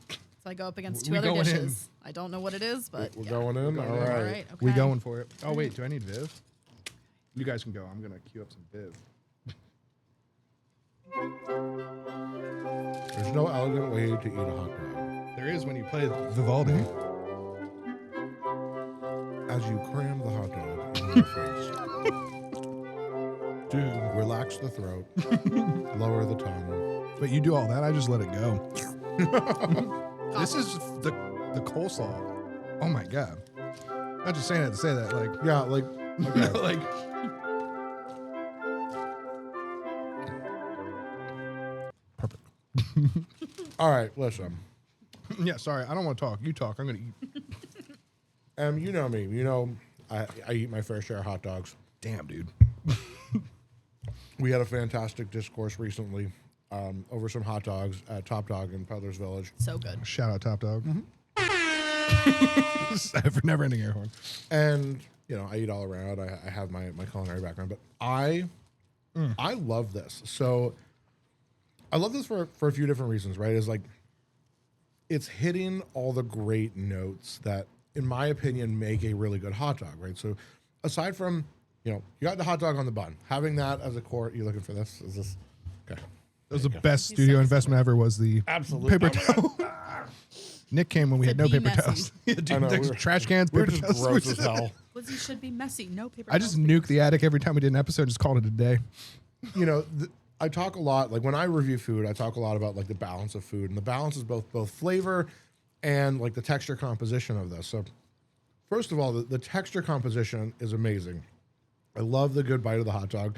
So I go up against We two other going in. dishes. I don't know what it is, but we're yeah. going in. going All in. right. All right. Okay. we going for it. Oh wait, do I need Viv? You guys can go. I'm gonna queue up some Viv. There's no elegant way to eat a hot dog. There is when you play Vivaldi. as you cram the hot dog in your face. Dude. Relax the throat, lower the tongue. But you do all that, I just let it go. This is the coleslaw. Oh my God. Not just saying that to say that, like, Yeah, like, okay. like, perfect. All right, listen. Yeah, sorry, I don't want to talk. You talk. I'm gonna eat. You know me. You know I eat my fair share of hot dogs. Damn, dude. We had a fantastic discourse recently over some hot dogs at Top Dog in Peddler's Village. So good. Shout out Top Dog. For never ending air horn. And, you know, I eat all around. I have my culinary background, but I love this. So I love this for a few different reasons, right? It's like it's hitting all the great notes that, in my opinion, make a really good hot dog, right? So aside from, you know, you got the hot dog on the bun, having that as a core. You looking for this? Is this okay? That was the best studio investment ever. Was the Absolutely. paper towel. Nick came when we had no be paper messy. towels. Yeah, dude, I know, there's we were- trash cans, We're paper just towels. gross as hell. Glizzy should be messy. No paper. I just towels. nuked the attic every time we did an episode. Just called it a day. You know, I talk a lot, like when I review food, I talk a lot about like the balance of food, and the balance is both flavor and like the texture composition of this. So first of all, the texture composition is amazing. I love the good bite of the hot dog.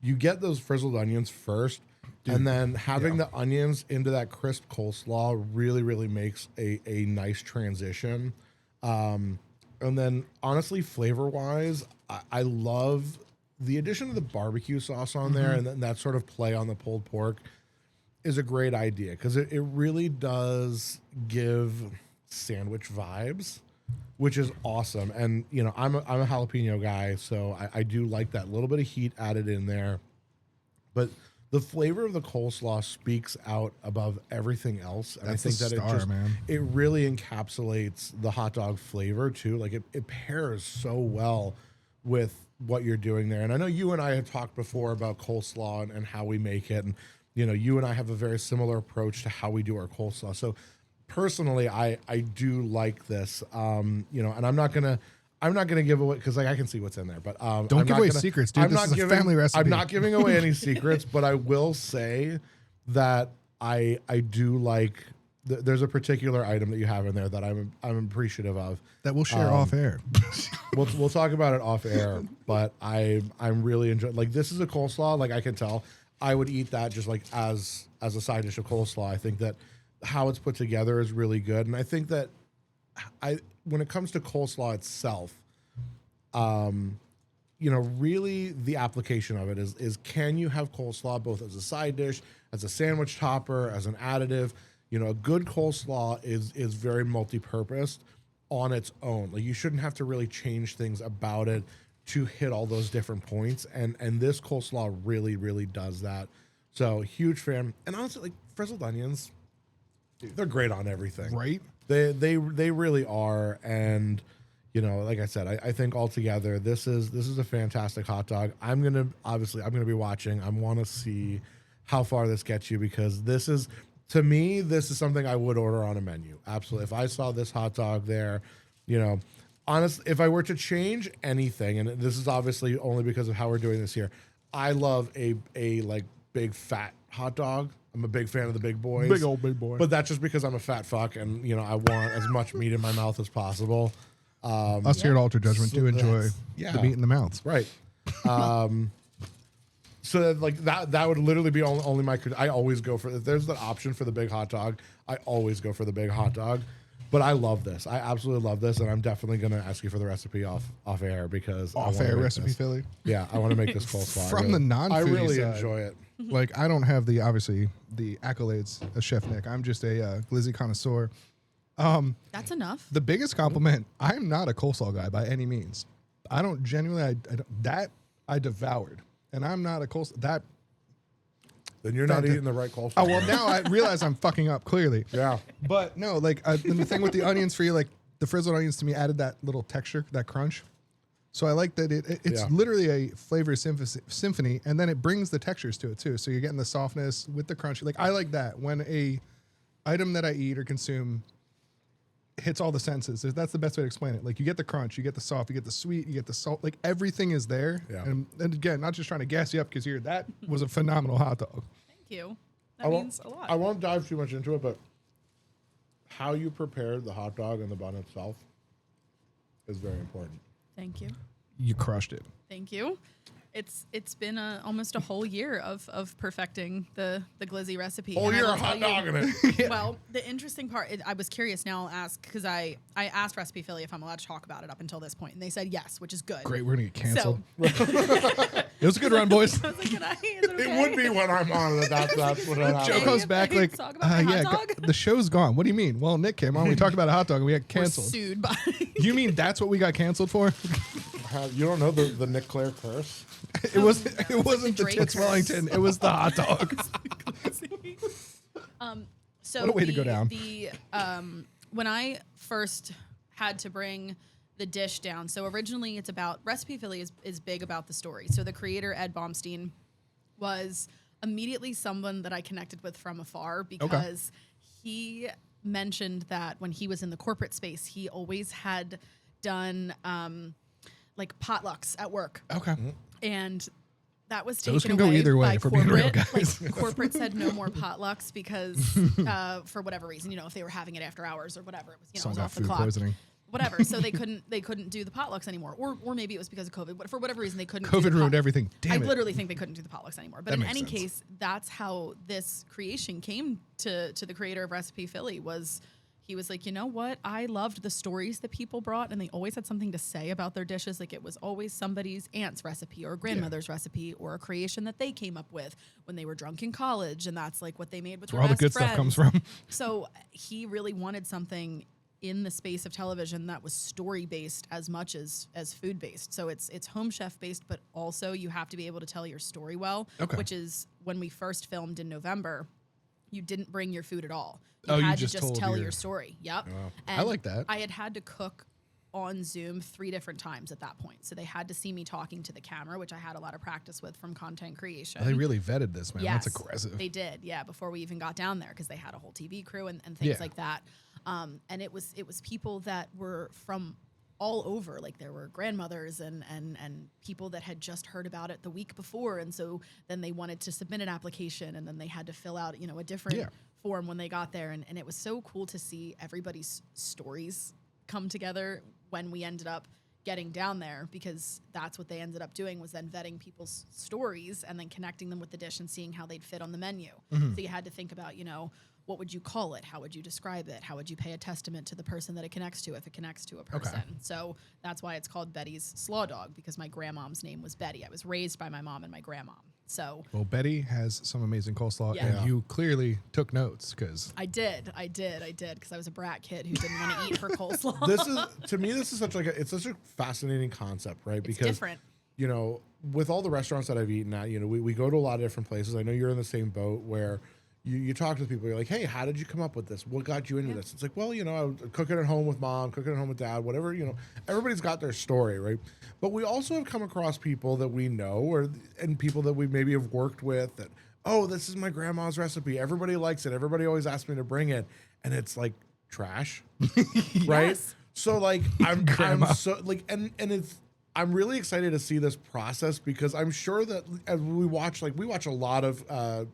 You get those frizzled onions first, and then having the onions into that crisp coleslaw really, really makes a nice transition. And then honestly, flavor-wise, I love the addition of the barbecue sauce on there, and then that sort of play on the pulled pork is a great idea because it really does give sandwich vibes, which is awesome. And, you know, I'm a jalapeno guy, so I do like that little bit of heat added in there. But the flavor of the coleslaw speaks out above everything else. And That's I think the that star, man. it really encapsulates the hot dog flavor too. Like it pairs so well with what you're doing there. And I know you and I have talked before about coleslaw and how we make it. And, you know, you and I have a very similar approach to how we do our coleslaw. So personally, I do like this, you know, and I'm not gonna give away because like I can see what's in there, but Don't give away secrets, dude. This is a family recipe. I'm not giving away any secrets, but I will say that I do like. There's a particular item that you have in there that I'm appreciative of. That we'll share off air. We'll talk about it off air, but I'm really enjoying. Like this is a coleslaw. Like I can tell, I would eat that just like as a side dish of coleslaw. I think that how it's put together is really good, and I think that when it comes to coleslaw itself, you know, really the application of it is can you have coleslaw both as a side dish, as a sandwich topper, as an additive? You know, a good coleslaw is very multi-purposed on its own. Like you shouldn't have to really change things about it to hit all those different points. And this coleslaw really, really does that. So huge fan. And honestly, like frizzled onions, they're great on everything. Right? They really are. And you know, like I said, I think altogether this is a fantastic hot dog. I'm gonna be watching. I want to see how far this gets you because this is. To me, this is something I would order on a menu. Absolutely. If I saw this hot dog there, you know, honestly, if I were to change anything, and this is obviously only because of how we're doing this here, I love a like big fat hot dog. I'm a big fan of the big boys. Big old big boy. But that's just because I'm a fat fuck and, you know, I want as much meat in my mouth as possible. Us here at Altered Judgment do enjoy yeah. the meat in the mouths. Right. So like that would literally be only my. I always go for if there's the option for the big hot dog. I always go for the big hot dog. But I love this. I absolutely love this, and I'm definitely going to ask you for the recipe off air because Off air recipe, this. Philly. Yeah, I want to make this coleslaw. From the non-foodie I really side. enjoy it. Like I don't have the accolades of Chef Nick. I'm just a glizzy connoisseur. That's enough. The biggest compliment, I'm not a coleslaw guy by any means. I don't genuinely, I don't, that I devoured. And I'm not a coleslaw, that. Then you're not eating the right coleslaw. Oh, well, now I realize I'm fucking up, clearly. Yeah. But no, like, the thing with the onions for you, like, the frizzled onions to me added that little texture, that crunch. So I like that it's literally a flavor symphony, and then it brings the textures to it, too. So you're getting the softness with the crunch. Like, I like that when a item that I eat or consume hits all the senses. That's the best way to explain it. Like you get the crunch, you get the soft, you get the sweet, you get the salt. Like everything is there. Yeah. And again, not just trying to gas you up because that was a phenomenal hot dog. Thank you. That means a lot. I won't dive too much into it, but how you prepared the hot dog and the bun itself is very important. Thank you. You crushed it. Thank you. It's been almost a whole year of perfecting the Glizzy recipe. Oh, And I you're will a hot tell dog you- in it. Well, the interesting part, I was curious. Now I'll ask because I asked Recipe Philly if I'm allowed to talk about it up until this point, and they said yes, which is good. Great, we're gonna get canceled. So It was a good run, boys. I was like, is it okay? It would be when I'm on it. That's what happens. Joe comes back like, Talk about my hot yeah, dog? the show's gone. What do you mean? Well, Nick came on. We talked about a hot dog and we got We're canceled. sued by. You mean that's what we got canceled for? You don't know the Nick Claire curse? It wasn't the Drake Tits curse. Wellington. It was the hot dog. So What a way to go down. When I first had to bring the dish down, so originally it's about Recipe Philly is big about the story. So the creator Ed Baumstein was immediately someone that I connected with from afar because he mentioned that when he was in the corporate space, he always had done like potlucks at work. Okay. And that was Those taken can go away either way, by if we're being real, corporate. guys. Like, corporate said no more potlucks because for whatever reason, if they were having it after hours or whatever, it was, it Someone was got off the food clock. poisoning. Whatever. So they couldn't do the potlucks anymore, or maybe it was because of COVID. But for whatever reason, they couldn't. do COVID the ruined everything. Damn I it. literally think they couldn't do the potlucks anymore. But That in makes any sense. case, that's how this creation came to the creator of Recipe Philly. Was he was like, you know what? I loved the stories that people brought, and they always had something to say about their dishes. Like it was always somebody's aunt's recipe or grandmother's recipe or a creation that they came up with when they were drunk in college, and that's like what they made with Where their all the best good friends. stuff comes from. So he really wanted something in the space of television that was story based as much as food based. So it's home chef based, but also you have to be able to tell your story well. Okay. Which is when we first filmed in November, you didn't bring your food at all. Oh, you had just to just told tell your- your story. Yep. Wow. And I like that. I had to cook on Zoom 3 different times at that point. So they had to see me talking to the camera, which I had a lot of practice with from content creation. They really vetted this, man. Yes, That's aggressive. They did, yeah, before we even got down there because they had a whole TV crew and things Yeah. like that. And it was people that were from all over. Like there were grandmothers and people that had just heard about it the week before, and so then they wanted to submit an application, and then they had to fill out a different Yeah. form when they got there, and it was so cool to see everybody's stories come together when we ended up getting down there, because that's what they ended up doing, was then vetting people's stories and then connecting them with the dish and seeing how they'd fit on the menu. Mm-hmm. So you had to think about, what would you call it? How would you describe it? How would you pay a testament to the person that it connects to if it connects to a person? So that's why it's called Betty's Slaw Dog, because my grandmom's name was Betty. I was raised by my mom and my grandmom. So Well, Betty has some amazing coleslaw, Yeah. and Yeah. you clearly took notes because I did, because I was a brat kid who didn't want to eat her coleslaw. This is to me. This is it's such a fascinating concept, right? Because different. with all the restaurants that I've eaten at, we go to a lot of different places. I know you're in the same boat where you talk to people. You're like, hey, how did you come up with this? What got you into this? It's like, well, I was cooking at home with mom, cooking at home with dad, whatever. Everybody's got their story, right? But we also have come across people that we know, and people that we maybe have worked with that, oh, this is my grandma's recipe. Everybody likes it. Everybody always asks me to bring it, and it's like trash, right? Yes. So like I'm Grandma. so like and it's I'm really excited to see this process, because I'm sure that as we watch a lot of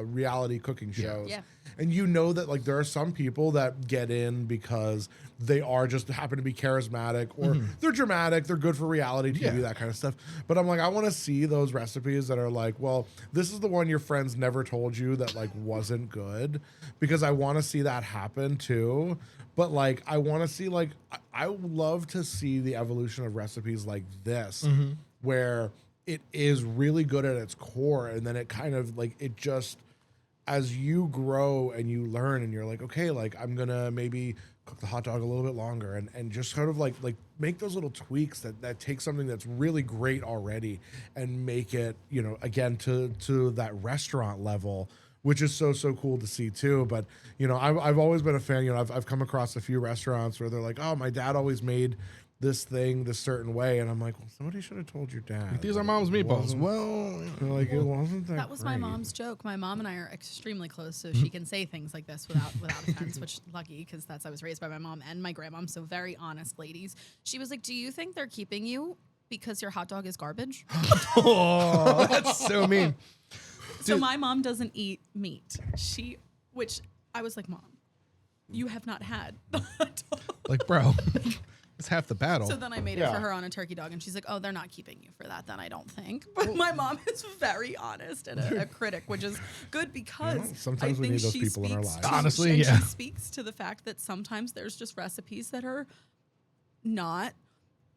reality cooking shows, Yeah. and that like there are some people that get in because they are just happen to be charismatic, or they're dramatic, they're good for reality TV, Yeah. that kind of stuff. But I'm like, I want to see those recipes that are like, well, this is the one your friends never told you that like wasn't good, because I want to see that happen too. But like, I want to see like, I would love to see the evolution of recipes like this, where it is really good at its core, and then it kind of like it just, as you grow and you learn and you're like, okay, like I'm gonna maybe cook the hot dog a little bit longer, and just sort of like make those little tweaks that take something that's really great already and make it, again to that restaurant level, which is so cool to see too. But I've always been a fan. I've come across a few restaurants where they're like, oh, my dad always made this thing this certain way, and I'm like, well, somebody should have told your dad. These are Like, mom's it meatballs. wasn't- Well, like it wasn't that. That was my great. mom's joke. My mom and I are extremely close, so she can say things like this without offense, which lucky because I was raised by my mom and my grandmom, so very honest ladies. She was like, "Do you think they're keeping you because your hot dog is garbage?" oh, that's so mean. So Dude. my mom doesn't eat meat. Which I was like, "Mom, you have not had the hot dog." Like, bro, it's half the battle. So then I made it Yeah. for her on a turkey dog, and she's like, "Oh, they're not keeping you for that, then I don't think." But my mom is very honest and a critic, which is good because sometimes I we think need those she people in our speaks lives. to- Honestly, and yeah. she speaks to the fact that sometimes there's just recipes that are not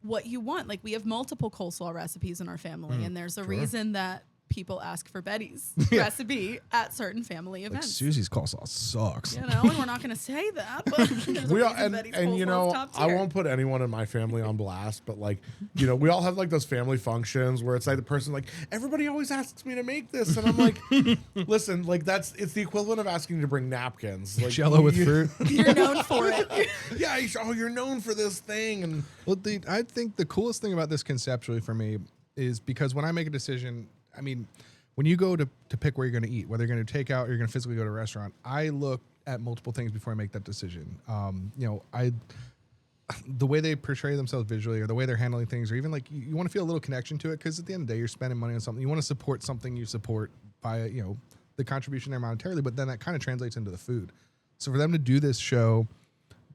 what you want. Like we have multiple coleslaw recipes in our family, and there's a reason that people ask for Betty's recipe at certain family Like events. Susie's coleslaw sucks. You know, and we're not going to say that, but there's a We all, reason Betty's and you coleslaw's know, top I tier. won't put anyone in my family on blast, but like, you know, we all have like those family functions where it's like the person like, everybody always asks me to make this, and I'm like, listen, like it's the equivalent of asking you to bring napkins, like Jello with you- fruit. You're known for it. Yeah, you're known for this thing, and Well, I think the coolest thing about this conceptually for me is because when I make a decision, I mean, when you go to pick where you're going to eat, whether you're going to take out or you're going to physically go to a restaurant, I look at multiple things before I make that decision. You know, the way they portray themselves visually or the way they're handling things, or even like you want to feel a little connection to it because at the end of the day, you're spending money on something. You want to support something you support by, you know, the contribution there monetarily, but then that kind of translates into the food. So for them to do this show,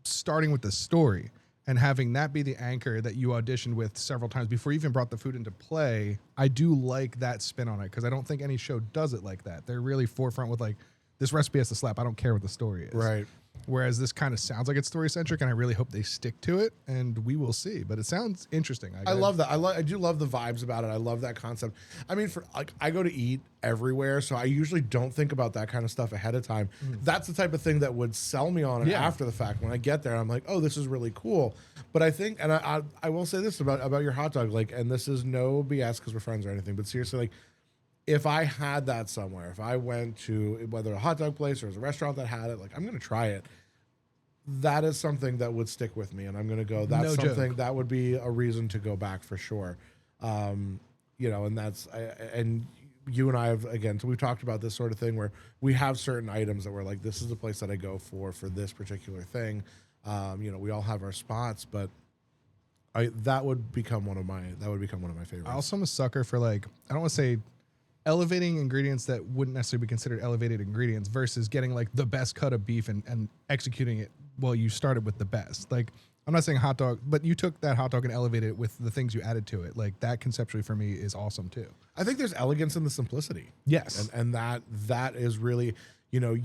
starting with the story and having that be the anchor that you auditioned with several times before you even brought the food into play, I do like that spin on it because I don't think any show does it like that. They're really forefront with like, this recipe has to slap. I don't care what the story is. right. Whereas this kind of sounds like it's story centric, and I really hope they stick to it, and we will see. But it sounds interesting. I love that. I do love the vibes about it. I love that concept. I mean, for like, I go to eat everywhere, so I usually don't think about that kind of stuff ahead of time. That's the type of thing that would sell me on it Yeah. after the fact. When I get there, I'm like, oh, this is really cool. But I think, and I will say this about your hot dog, like, and this is no BS because we're friends or anything, but seriously, like, if I had that somewhere, if I went to whether a hot dog place or a restaurant that had it, like, I'm going to try it. That is something that would stick with me, and I'm going to go. That's No something joke. that would be a reason to go back for sure. You know, and and you and I have, again, so we've talked about this sort of thing where we have certain items that we're like, this is the place that I go for this particular thing. You know, we all have our spots, but that would become one of my favorites. I also am a sucker for like, I don't want to say elevating ingredients that wouldn't necessarily be considered elevated ingredients versus getting like the best cut of beef and executing it well you started with the best. Like, I'm not saying hot dog, but you took that hot dog and elevated it with the things you added to it. Like, that conceptually for me is awesome too. I think there's elegance in the simplicity. Yes. And that is really, you know,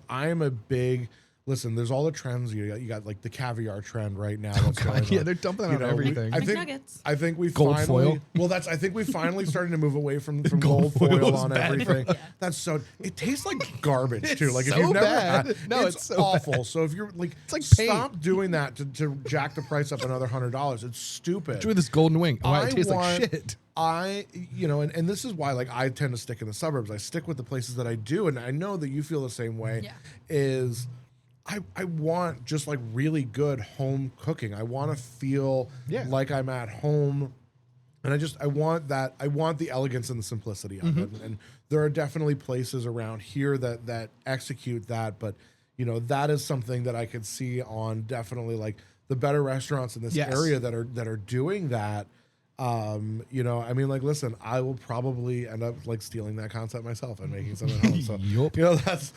I am a big, listen, there's all the trends. You got like the caviar trend right now. That's going Yeah, on. they're dumping that on everything. I think McNuggets. I think we Gold finally. foil. Well, I think we finally starting to move away from gold Gold foil foil is on bad for everything. us. That's so. It tastes like garbage It's too. Like if so you've never bad. had, No, it's it's so awful. So if you're like, like stop doing that to jack the price up another $100. It's stupid. Do this golden wing. Oh, I it tastes want- like shit. You know, and this is why, like, I tend to stick in the suburbs. I stick with the places that I do, and I know that you feel the same way. Yeah. Is I want just like really good home cooking. I want to feel Yeah. like I'm at home, and I want that. I want the elegance and the simplicity of it. And there are definitely places around here that execute that, but you know, that is something that I could see on definitely like the better restaurants in this Yes. area that are doing that. You know, I mean, like, listen, I will probably end up like stealing that concept myself and making something at home. So, Yup. you know, that's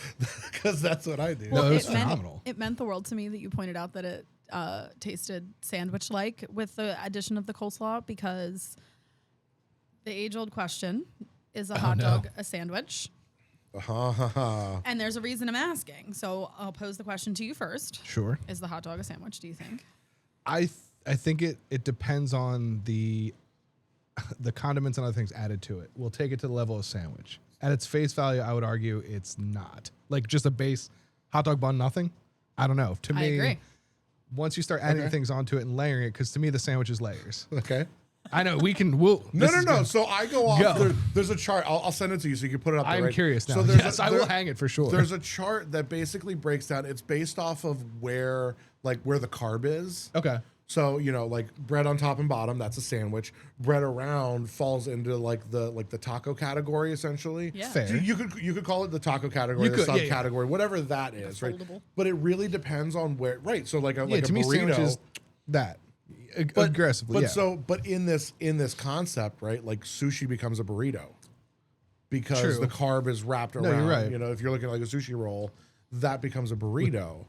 because that's what I do. No, it was it meant, phenomenal. it meant the world to me that you pointed out that it tasted sandwich-like with the addition of the coleslaw, because the age-old question, is a hot no. dog a sandwich? Uh-huh. And there's a reason I'm asking. So I'll pose the question to you first. Sure. Is the hot dog a sandwich, do you think? I think it depends on the condiments and other things added to it. We'll take it to the level of sandwich. At its face value, I would argue it's not. Like just a base hot dog bun, nothing. I don't know. To I me, agree. once you start adding Okay. things onto it and layering it, because to me the sandwich is layers. Okay. I know we'll. No, this is no. good. So I go off. Go. There's a chart. I'll send it to you so you can put it up there. I'm right? curious now. So there's Yes, I will there- hang it for sure. There's a chart that basically breaks down. It's based off of where the carb is. Okay. So, you know, like bread on top and bottom, that's a sandwich. Bread around falls into like the taco category essentially. Yeah. Fair. So you could call it the taco category, You the could, yeah, yeah. subcategory, whatever that is, right? foldable. But it really depends on where, right? So like a Yeah, like to a me, burrito. sandwich is that aggressively. But yeah. but in this concept, right? Like sushi becomes a burrito because True. the carb is wrapped around. No, you're right. You know, if you're looking at like a sushi roll, that becomes a burrito.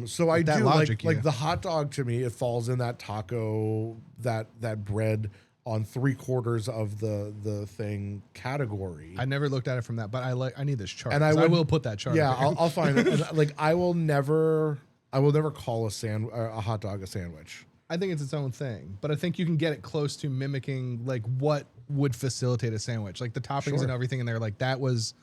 So I that do logic, like yeah. the hot dog to me. It falls in that taco, that bread on 3/4 of the thing category. I never looked at it from that, but I need this chart. And I 'cause would- will put that chart. Yeah, up there. I'll find it. And, like I will never call a hot dog a sandwich. I think it's its own thing, but I think you can get it close to mimicking like what would facilitate a sandwich, like the toppings Sure. and everything in there. Like that was,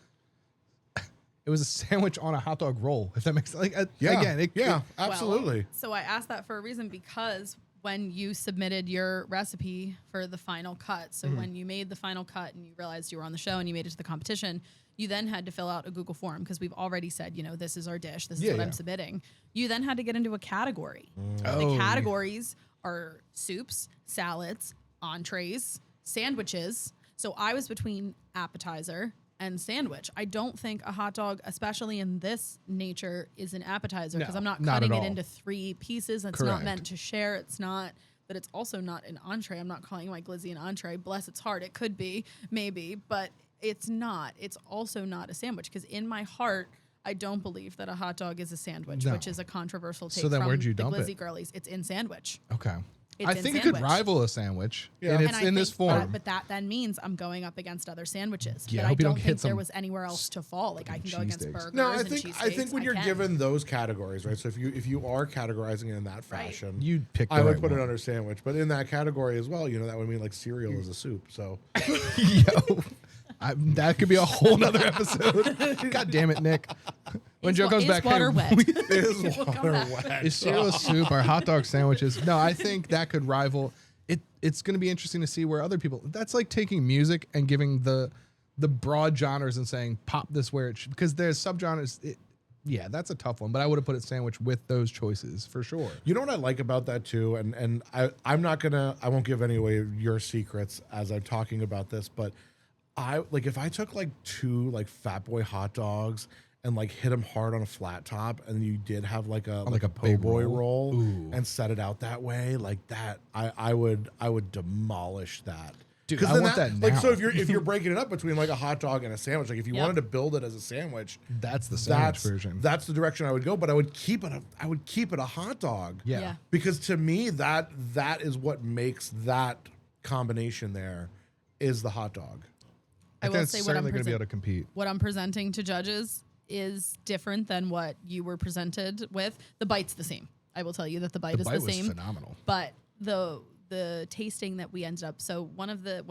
it was a sandwich on a hot dog roll. If that makes sense. Like Yeah, again, yeah, Well, absolutely. so I asked that for a reason because when you submitted your recipe for the final cut, so when you made the final cut and you realized you were on the show and you made it to the competition, you then had to fill out a Google form because we've already said, you know, this is our dish, this is Yeah, what yeah. I'm submitting. You then had to get into a category. Oh. The categories are soups, salads, entrees, sandwiches. So I was between appetizer and sandwich. I don't think a hot dog, especially in this nature, is an appetizer because No, I'm not not cutting at it all. into 3 pieces. It's Correct. not meant to share. It's not that it's also not an entree. I'm not calling my glizzy an entree. Bless its heart. It could be, maybe, but it's not. It's also not a sandwich because in my heart, I don't believe that a hot dog is a sandwich, No. which is a controversial take So then from where'd you the dump it? Glizzy Girlies. It's in sandwich. Okay. It's I in think it could sandwich. rival a sandwich. Yeah. And And it's I in this think- form. But that then means I'm going up against other sandwiches. Yeah, I but I hope you don't don't hit think there some was anywhere else to fall. Like I can go against cheesesteaks. burgers No, I and think when cheesesteaks, you're I can. given those categories, right? So if you are categorizing it in that fashion, You'd pick the I would right put it one. under sandwich, but in that category as well, you know, that would mean like cereal is a soup. So Yo, that could be a whole nother episode. God damn it, Nick. When Is Joe wa- comes is back, water hey, wet? is We'll come water back. wet. is cereal soup or hot dog sandwiches? No, I think that could rival. It's going to be interesting to see where other people. That's like taking music and giving the broad genres and saying pop this where it should, because there's subgenres. Yeah, that's a tough one, but I would have put it sandwich with those choices for sure. You know what I like about that too, and I won't give any away your secrets as I'm talking about this, but if I took like 2 like Fat Boy hot dogs and like hit them hard on a flat top, and you did have like a a po' big boy roll? roll Ooh. and set it out that way, like that, I would demolish that. Dude, 'Cause I then want that like, so now. if you're breaking it up between like a hot dog and a sandwich, like if you Yep. wanted to build it as a sandwich, That's the sandwich version. that's the direction I would go. But I would keep it a hot dog. Yeah. Yeah. Because to me, that is what makes that combination there is the hot dog. I I think will it's say what certainly I'm going to be able present- to compete. what I'm presenting to judges is different than what you were presented with. The bite's the same. I will tell you that the bite The is bite the was same. phenomenal. But the tasting that we ended up, so when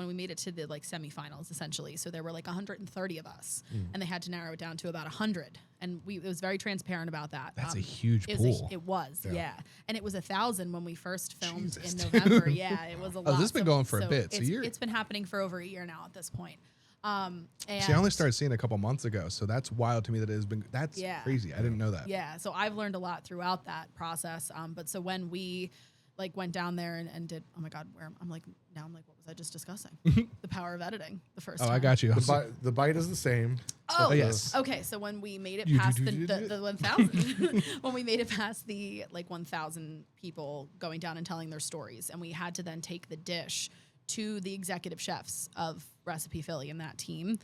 we made it to the like semifinals essentially, so there were like 130 of us and they had to narrow it down to about 100, and it was very transparent about that. That's a huge it pool. it was, yeah. And it was 1,000 when we first filmed Jesus, in dude. November. Yeah, it was a lot. this has been going for a bit, so it's been happening for over a year now at this point. And See, I only started seeing it a couple months ago, so that's wild to me that it has been. That's Yeah. crazy. I didn't know that. Yeah, so I've learned a lot throughout that process. But so when we like went down there and did, oh my God, I'm like, what was I just discussing? The power of editing the first Oh, time. I got you. The bite is the same. Oh, yes. Okay, so when we made it You past do- the 1,000, when we made it past the like 1,000 people going down and telling their stories, and we had to then take the dish to the executive chefs of Recipe Philly and that team,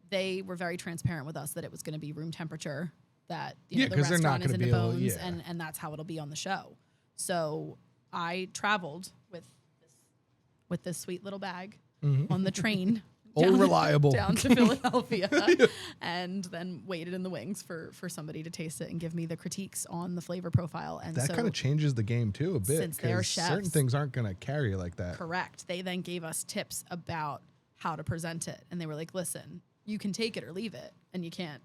they were very transparent with us that it was going to be room temperature, that Yeah, the 'cause they're not restaurant is gonna in the be able- bones, yeah. and that's how it'll be on the show. So I traveled with this sweet little bag on the train. Old reliable. Down to Philadelphia and then waited in the wings for somebody to taste it and give me the critiques on the flavor profile. And That so kind of changes the game too a bit. since they're 'cause certain chefs- things aren't going to carry like that. correct. They then gave us tips about how to present it. And they were like, listen, you can take it or leave it. And you can't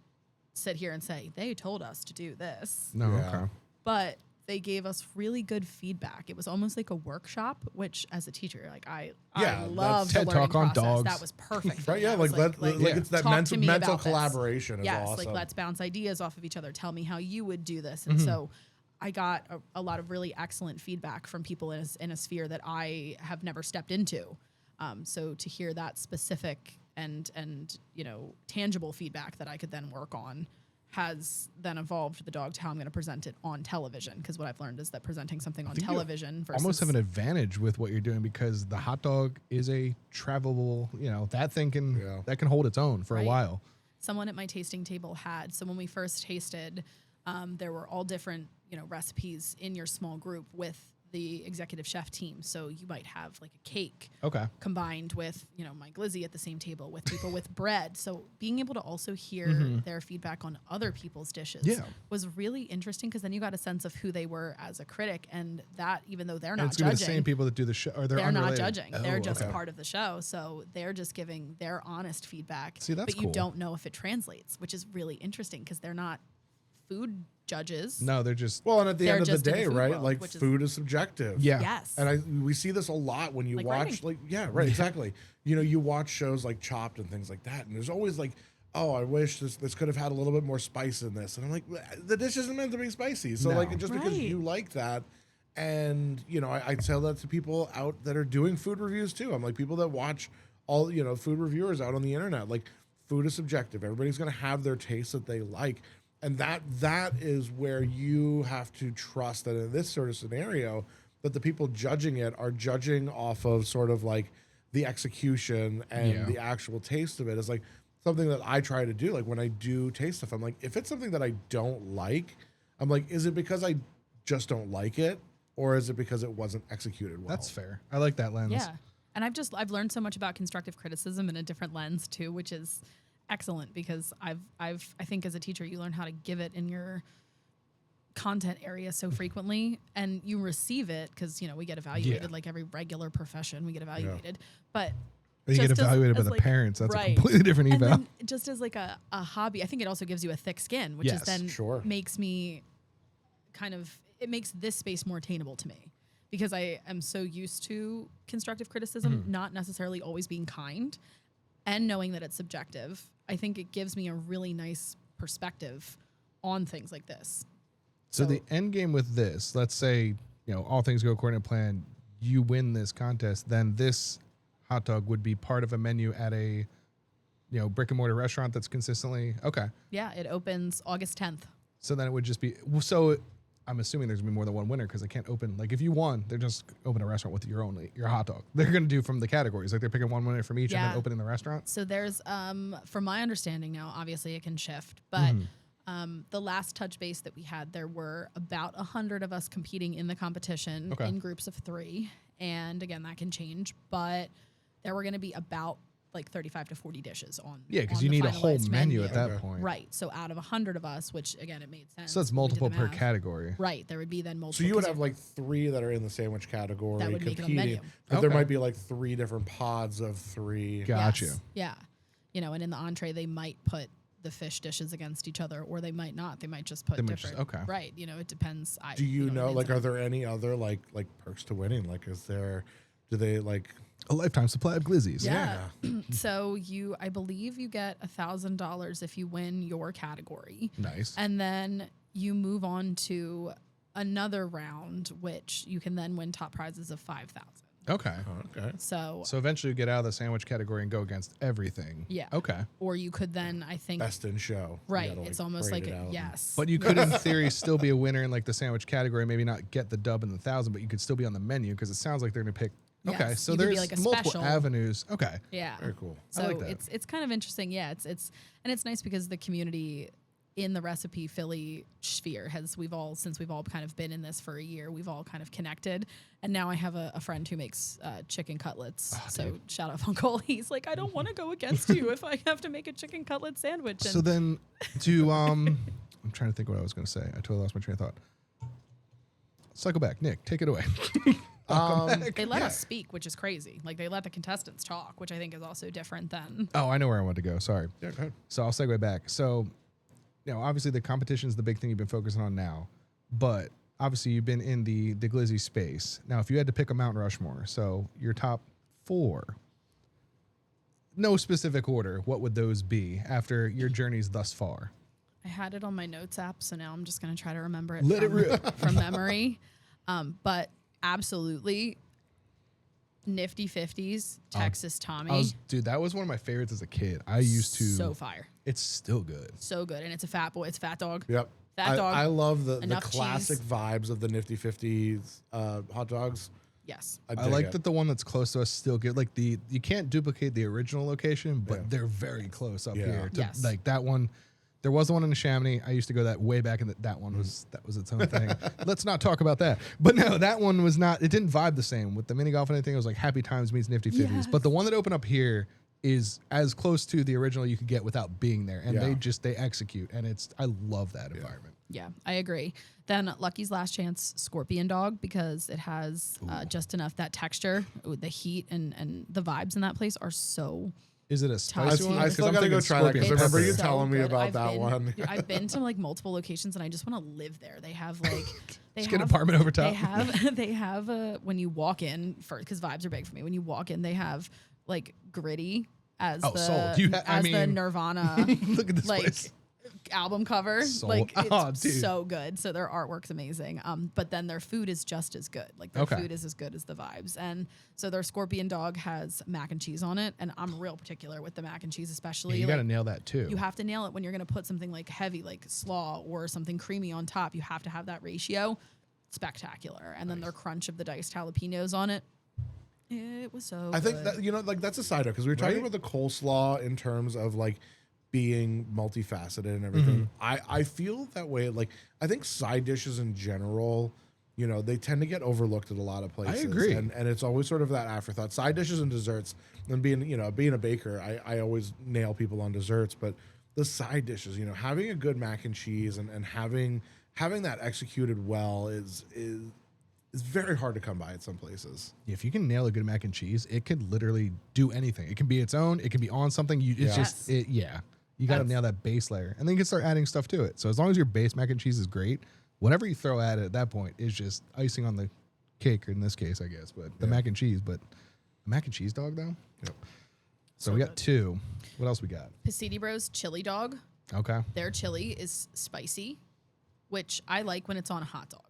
sit here and say, they told us to do this. No, Yeah. okay. But they gave us really good feedback. It was almost like a workshop, which as a teacher, like I Yeah, love the TED learning Talk on process. dogs. That was perfect. for Right? me. Yeah, I was like it's that talk to me mental about this. collaboration is Yes, awesome. like let's bounce ideas off of each other. Tell me how you would do this. And so I got a lot of really excellent feedback from people in a sphere that I have never stepped into. So to hear that specific and tangible feedback that I could then work on has then evolved the dog to how I'm going to present it on television. Because what I've learned is that presenting something on television versus almost have an advantage with what you're doing because the hot dog is a travelable, that thing that can hold its own for a while. Someone at my tasting table had, so when we first tasted, there were all different, recipes in your small group with the executive chef team. So you might have like a cake combined with, my glizzy at the same table with people with bread. So being able to also hear their feedback on other people's dishes was really interesting because then you got a sense of who they were as a critic, and that even though they're not it's judging, the same people that do the show, or they're not unrelated. judging. They're just part of the show. So they're just giving their honest feedback. See, that's but you don't know if it translates, which is really interesting because they're not food judges. No, they're just and at the end of the day, right? World, like food is subjective. Yeah. Yes. And we see this a lot when you watch exactly. You watch shows like Chopped and things like that, and there's always like, oh, I wish this could have had a little bit more spice in this. And I'm like, the dish isn't meant to be spicy. So just because you like that, and I tell that to people out that are doing food reviews too. I'm like, people that watch all food reviewers out on the internet, like, food is subjective. Everybody's gonna have their taste that they like. And that is where you have to trust that in this sort of scenario, that the people judging it are judging off of sort of like the execution and the actual taste of it. Is like something that I try to do. Like when I do taste stuff, I'm like, if it's something that I don't like, I'm like, is it because I just don't like it, or is it because it wasn't executed well? That's fair. I like that lens. Yeah. And I've learned so much about constructive criticism in a different lens too, which is excellent because I think as a teacher you learn how to give it in your content area so frequently, and you receive it because we get evaluated like every regular profession. We get evaluated, but you get evaluated by the parents. That's a completely different eval. And then just as like a hobby, I think it also gives you a thick skin, which is then makes me it makes this space more attainable to me because I am so used to constructive criticism, not necessarily always being kind, and knowing that it's subjective. I think it gives me a really nice perspective on things like this. So the end game with this, let's say, all things go according to plan, you win this contest, then this hot dog would be part of a menu at a, brick and mortar restaurant that's consistently, Yeah, it opens August 10th. So then it would just be, so I'm assuming there's going to be more than one winner because they can't open, like if you won, they're just open a restaurant with your hot dog. They're going to do from the categories. Like they're picking one winner from each and then opening the restaurant. So there's, from my understanding now, obviously it can shift, but the last touch base that we had, there were about 100 of us competing in the competition in groups of 3. And again, that can change, but there were going to be about like 35 to 40 dishes on. Yeah, because you need a whole menu at that point. Right. So out of 100 of us, which again, it made sense. So it's multiple per category. Right. There would be then multiple. So you would have like 3 that are in the sandwich category that would competing. Make it a menu. But there might be like 3 different pods of 3. Gotcha. Yes. Yeah. And in the entree, they might put the fish dishes against each other, or they might not. They might just put different. Right. It depends. Do you know, like, are there any other like perks to winning? Like, do they like a lifetime supply of glizzies? Yeah. So I believe you get $1,000 if you win your category. Nice. And then you move on to another round, which you can then win top prizes of $5,000. Okay. So eventually you get out of the sandwich category and go against everything. Yeah. Okay. Or you could then, I think, best in show. Right. It's almost like yes. But you could, in theory, still be a winner in like the sandwich category. Maybe not get the dub and the 1,000, but you could still be on the menu because it sounds like they're going to pick. Yes. Okay, so You could be there's like a multiple special. avenues. Okay. Yeah. Very cool. So I like that. it's kind of interesting. Yeah. It's nice because the community in the recipe Philly sphere we've all kind of been in this for a year, we've all kind of connected. And now I have a friend who makes chicken cutlets. So shout out Uncle. He's like, I don't want to go against you if I have to make a chicken cutlet sandwich. And so then I'm trying to think what I was going to say. I totally lost my train of thought. Cycle back. Nick, take it away. they let us speak, which is crazy. Like they let the contestants talk, which I think is also different than. Oh, I know where I want to go. Sorry. Yeah, go ahead. So I'll segue back. So, obviously the competition is the big thing you've been focusing on now, but obviously you've been in the glizzy space. Now, if you had to pick a Mount Rushmore, so your top 4, no specific order, what would those be after your journeys thus far? I I had it on my notes app, so now I'm just gonna try to remember it. Let it from, rip. from memory. But absolutely, Nifty 50s, Texas Tommy. Dude, that was one of my favorites as a kid. I used to. So fire. It's still good. So good. And it's a fat boy. It's Fat Dog. Yep. Fat Dog. I love the enough classic cheese. vibes of the Nifty 50s hot dogs. Yes. I dig like it. that the one that's close to us still good. Like you can't duplicate the original location, but they're very close up Yeah. here. Yes. Like that one. There was the one in Chamonix. I used to go that way back in that one was its own thing. Let's not talk about that. But no, that one was not. It didn't vibe the same with the mini golf and anything. It was like Happy Times meets Nifty 50s. Yes. But the one that opened up here is as close to the original you could get without being there, and Yeah. they execute, and I love that environment. Yeah, I agree. Then Lucky's Last Chance Scorpion Dog, because it has just enough that texture with the heat and the vibes in that place are so. Is it a spicy one? I still gotta go try that because I It's remember you so telling me good. about I've that been- one. Dude, I've been to like multiple locations and I just want to live there. They have like Just get an apartment over top. They have when you walk in first, because vibes are big for me. When you walk in, they have like Gritty as Oh, the sold. You I the mean, Nirvana look at this like place. album cover. Sold. Like it's Oh, dude. so good. So their artwork's amazing. But then their food is just as good. Like their Okay. food is as good as the vibes. And so their Scorpion Dog has mac and cheese on it, and I'm real particular with the mac and cheese, Yeah, especially. you got to like, nail that too. you have to nail it when you're going to put something like heavy, like slaw or something creamy on top. You have to have that ratio. Spectacular. And then their crunch of the diced jalapenos on it. It was so I think good. that like that's a side note because we were talking Right? about the coleslaw in terms of like being multifaceted and everything. I feel that way. Like I think side dishes in general, they tend to get overlooked at a lot of places. agree. and it's always sort of that afterthought. Side dishes and desserts. And being a baker, I always nail people on desserts, but the side dishes, having a good mac and cheese and having that executed well is very hard to come by at some places. If you can nail a good mac and cheese, it could literally do anything. It can be its own. It can be on something. It's Yeah. just You got to nail that base layer, and then you can start adding stuff to it. So as long as your base mac and cheese is great, whatever you throw at it at that point is just icing on the cake, or in this case, I guess. But the mac and cheese, but a mac and cheese dog though. Yep. So we got two. What else we got? Pasiti Bros Chili Dog. Okay. Their chili is spicy, which I like when it's on a hot dog.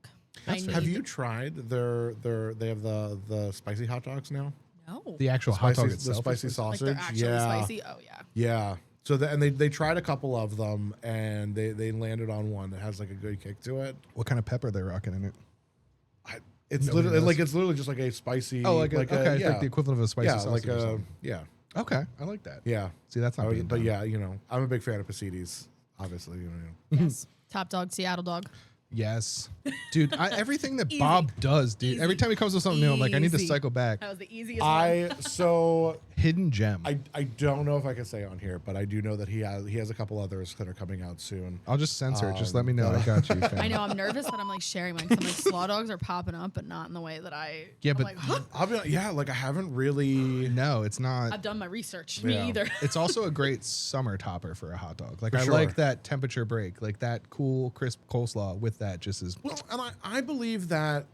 Have you tried they have the spicy hot dogs now? No. The actual hot dog The itself. spicy is- like sausage. they're actually spicy? Oh, yeah. Yeah. So they tried a couple of them and they landed on one that has like a good kick to it. What kind of pepper they're rocking in it? It's Nobody literally knows. it's literally just like a spicy. Oh, it's like the equivalent of a spicy yeah, sausage. like or a something. yeah, Okay, I like that. yeah. See, that's not being But done. yeah, I'm a big fan of Pasitis, obviously. Yes. Top Dog Seattle Dog. Yes, dude. Everything that Easy. Bob does, dude. Easy. Every time he comes with something new, I'm like, I need to Easy. cycle back. That was the easiest one. So Hidden gem. I don't know if I can say on here, but I do know that he has a couple others that are coming out soon. I'll just censor it. Just let me know. I got you. Fam. I know. I'm nervous that I'm like sharing mine. 'Cause I'm like, Slaw Dogs are popping up, but not in the way that Yeah, I'm but- like, huh? I'll be like I haven't really. No, it's not. I've done my research. Yeah. Me either. It's also a great summer topper for a hot dog. Like For I sure. like that temperature break, like that cool, crisp coleslaw with that. Just as Well, and I believe that,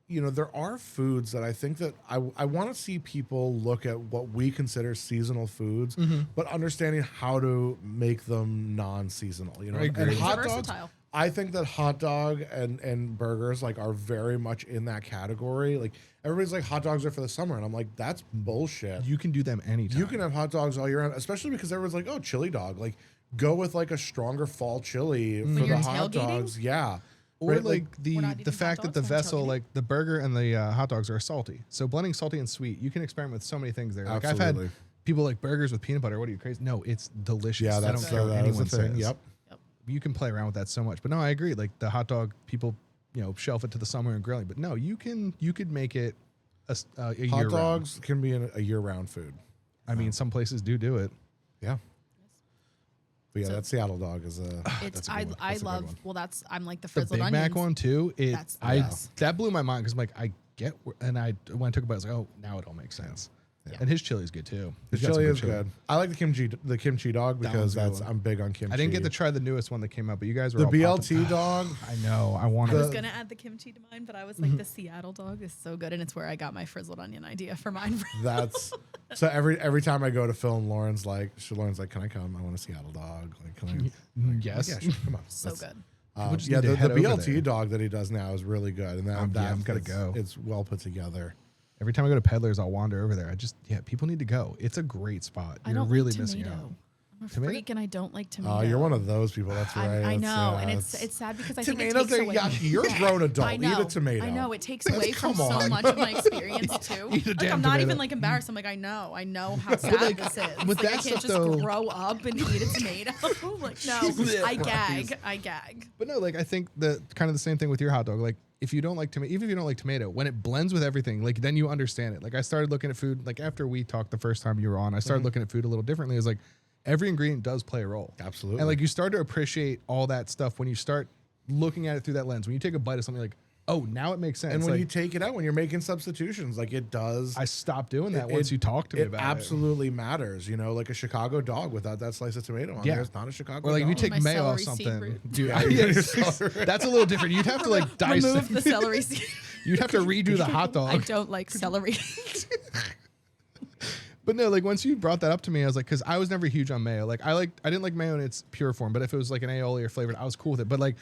there are foods that I think that I want to see people look at what we consider seasonal foods, but understanding how to make them non-seasonal. I agree. And It's hot versatile. dogs. I think that hot dog and burgers like are very much in that category. Like everybody's like hot dogs are for the summer, and I'm like that's bullshit. you can do them anytime. You can have hot dogs all year round, especially because everyone's like, oh, chili dog. Like go with like a stronger fall chili for the you're hot tailgating? dogs. Yeah. Or Right, like We're not the eating fact hot that the dogs, we're vessel, tailgating. like the burger and the hot dogs are salty. So blending salty and sweet, you can experiment with so many things there. Like I've Absolutely. had people like burgers with peanut butter. What are you crazy? No, it's delicious. Yeah, I that's don't care what that is anyone the thing. says. Yep. You can play around with that so much. But no, I agree. Like the hot dog, people, shelf it to the summer and grilling. But no, you could make it a Hot year-round. dogs can be a year-round food. I mean, some places do it. Yeah. But yeah, So- that Seattle dog is a. It's that's a good one. I That's a good love. one. Well, I'm like the The frizzled Big onions. Mac one too. That's the best. That blew my mind because I'm like, I get, and I went and took a bite. I was like, oh, now it all makes sense. And his chili's good too. The He's got some chili is chili. good. I like the kimchi dog because one's good. I'm big on kimchi. I didn't get to try the newest one that came out, but you guys were the all BLT popping. dog. I know. I want I was to. gonna add the kimchi to mine, but I was like, the Seattle dog is so good, and it's where I got my frizzled onion idea for mine. That's so every time I go to film, Lauren's like, can I come? I want a Seattle dog. Like, can I? Like, Yes. Yeah, sure, come on. So That's- good. just yeah, need to the head over BLT there. dog that he does now is really good, and I'm gotta go. It's well put together. Every time I go to Peddlers, I'll wander over there. People need to go. It's a great spot. I You're don't really like missing tomato. out. I'm a Tomato? freak, and I don't like tomato. Oh, you're one of those people. That's right. I That's- know, yeah, and it's- it's sad because I think it tomatoes takes are away. yucky. You're a grown adult. I know, Eat a tomato. I know. It takes away from Come so on. much of my experience too. Eat a Like damn I'm not tomato. even like embarrassed. I'm like I know how sad this is. with Like, that I can't stuff, just though- grow up and eat a tomato. Like no, I gag. But no, like I think the kind of the same thing with your hot dog. Like if you don't like tomato, even if you don't like tomato, when it blends with everything, like then you understand it. Like I started looking at food, like after we talked the first time you were on, I started looking at food a little differently. It's like every ingredient does play a role. Absolutely. And like you start to appreciate all that stuff when you start looking at it through that lens. When you take a bite of something, like, oh, now it makes sense. And when like, you take it out, when you're making substitutions, like it does. I stopped doing that once you talked to me about absolutely matters. You know, like a Chicago dog without that slice of tomato on Yeah. there, it's not a Chicago Or like if you dog. take My mayo off celery seed something, root. dude. Yeah, Yes. That's a little different. You'd have to like Remove dissect. the celery seed. You'd have to redo the hot I dog. don't like celery. But no, like once you brought that up to me, I was like, because I was never huge on mayo. Like I didn't like mayo in its pure form, but if it was like an aioli or flavored, I was cool with it. But like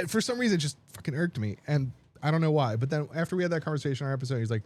for some reason, it just fucking irked me, and I don't know why. But then after we had that conversation on our episode, he's like,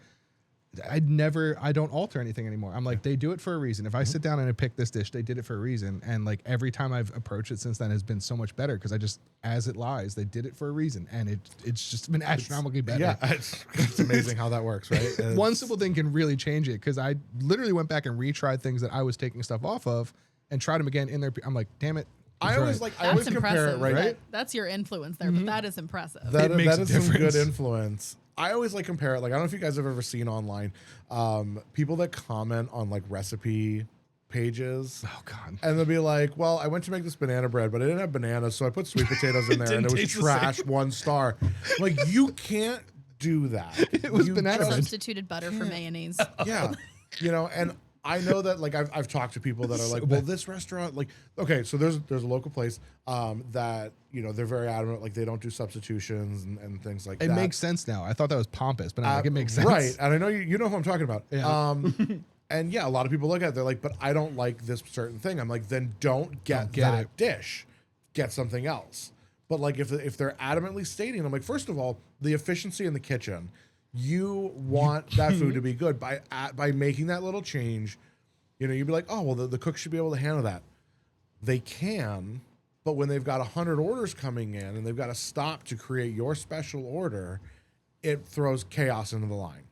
I don't alter anything anymore. I'm like, they do it for a reason. If I sit down and I pick this dish, they did it for a reason. And like every time I've approached it since then has been so much better because I just, as it lies, they did it for a reason. And it's just been astronomically better. Yeah, it's amazing how that works, right? One simple thing can really change it because I literally went back and retried things that I was taking stuff off of and tried them again in there. I'm like, damn it. I always right. I always That's compare it, impressive. right? That's your influence there, but that is impressive. That, It makes that a is some good difference. influence. I always like compare it. Like I don't know if you guys have ever seen online people that comment on like recipe pages. Oh God. And they'll be like, well, I went to make this banana bread, but I didn't have bananas, so I put sweet potatoes in there and didn't it was taste the trash, 1 star. Like, you can't do that. It was You banana just- bread. Substituted butter for mayonnaise. Yeah. You know, and I know that like I've talked to people that are like, well, this restaurant, like, okay, so there's a local place that, you know, they're very adamant, like they don't do substitutions and things like It that. makes sense now. I thought that was pompous, but I'm like, it makes sense. Right. And I know you know who I'm talking about. Yeah. And yeah, a lot of people look at it, they're like, but I don't like this certain thing. I'm like, then don't get that it. dish. Get something else. But like if they're adamantly stating, I'm like, first of all, the efficiency in the kitchen, you want that food to be good by making that little change. You know, you'd be like, oh, well, the cook should be able to handle that. They can, but when they've got 100 orders coming in and they've got to stop to create your special order, it throws chaos into the line.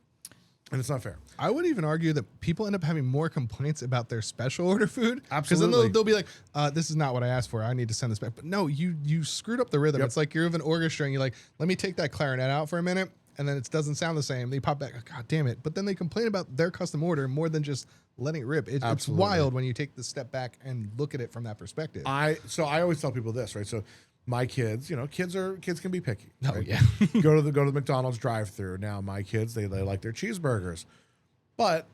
And it's not fair. I would even argue that people end up having more complaints about their special order food. Because then Absolutely. they'll be like, this is not what I asked for. I need to send this back. But no, you screwed up the rhythm. Yep. It's like you're of an orchestra and you're like, let me take that clarinet out for a minute. And then it doesn't sound the same. They pop back, oh, God damn it. But then they complain about their custom order more than just letting it rip. It's Absolutely. wild when you take the step back and look at it from that perspective. So I always tell people this, right? So my kids, you know, kids can be picky. Oh, right? yeah. go to the McDonald's drive-thru. Now my kids, they like their cheeseburgers, but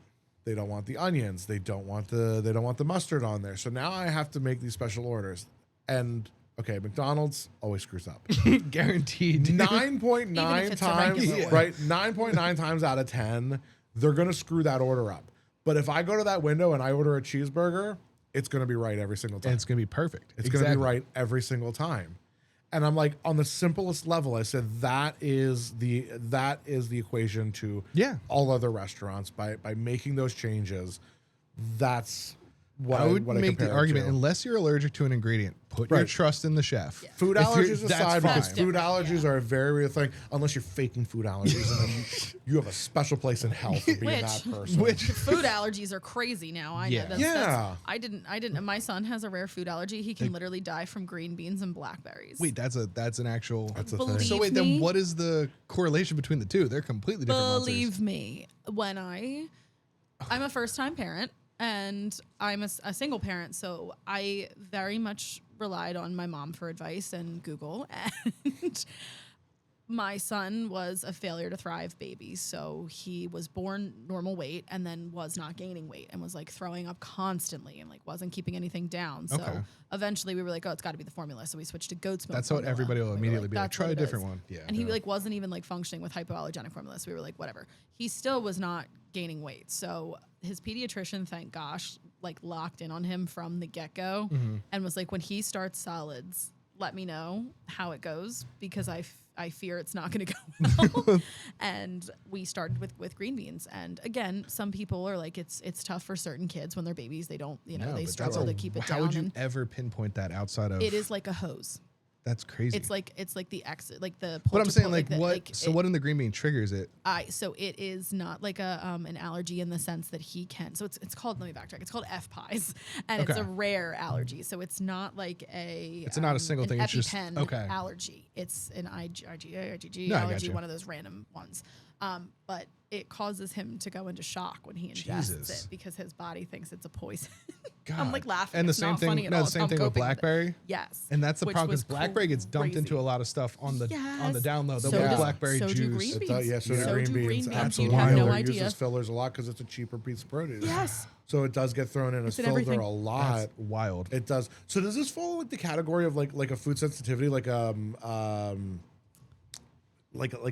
they don't want the onions. They don't want the mustard on there. So now I have to make these special orders. And okay, McDonald's always screws up. Guaranteed. 9.9 Even if it's a times, regular order. right? 9.9 times out of 10, they're gonna screw that order up. But if I go to that window and I order a cheeseburger, it's gonna be right every single time. And it's going to be perfect. It's going to be right every single time. And I'm like, on the simplest level, I said that is the equation to Yeah. all other restaurants by making those changes. That's what I would what make the compare it argument, to. unless you're allergic to an ingredient, put your Right. trust in the chef. Food If you're- allergies that's aside, because fine. food allergies are a very real thing. Unless you're faking food allergies, and then you have a special place in hell for being that person. Food allergies are crazy now. I know. Yeah. Yeah. I didn't. My son has a rare food allergy. He can literally die from green beans and blackberries. Wait, that's an actual. That's a Believe thing. So wait, me? then what is the correlation between the two? They're completely different Believe monsters. me, when I'm a first-time parent and I'm a single parent, so I very much relied on my mom for advice and Google. And my son was a failure to thrive baby. So he was born normal weight and then was not gaining weight and was like throwing up constantly and like wasn't keeping anything down. So Okay. eventually we were like, oh, it's got to be the formula. So we switched to goat's milk. That's what formula. everybody will We were immediately be like, "That's try what a it different is." one. Yeah. And he like wasn't even like functioning with hypoallergenic formula. So we were like, whatever. He still was not gaining weight. So his pediatrician, thank gosh, like locked in on him from the get-go and was like, when he starts solids, let me know how it goes because I fear it's not going to go well. And we started with green beans. And again, some people are like, it's tough for certain kids when they're babies. They don't, they but struggle to keep it down. How would you and ever pinpoint that outside of? it is like a hose. That's crazy. It's like the exit, like the. But I'm saying like the, what? What in the green bean triggers it? So it is not like a an allergy in the sense that he can. So it's called. Let me backtrack. It's called FPIES, and it's Okay. a rare allergy. So it's not like a. It's not a single an thing, it's just- EpiPen okay. allergy. It's an IgA, IgG No, I allergy. gotcha. One of those random ones. But it causes him to go into shock when he ingests Jesus. it because his body thinks it's a poison. God. I'm like laughing. And the It's same not thing. funny at No, all. the same I'm thing with coping it. blackberry. Yes. And that's the Which problem was because blackberry gets dumped into crazy. a lot of stuff on the Yes. down low. They'll So put does- blackberry so do juice. green It beans. does, yeah, so So green do beans. green beans. You Absolutely. have no It idea. uses fillers a lot because it's a cheaper piece of produce. Yes. So it does get thrown in as in filler everything. a lot. That's wild. It does. So does this fall like the category of like a food sensitivity, like a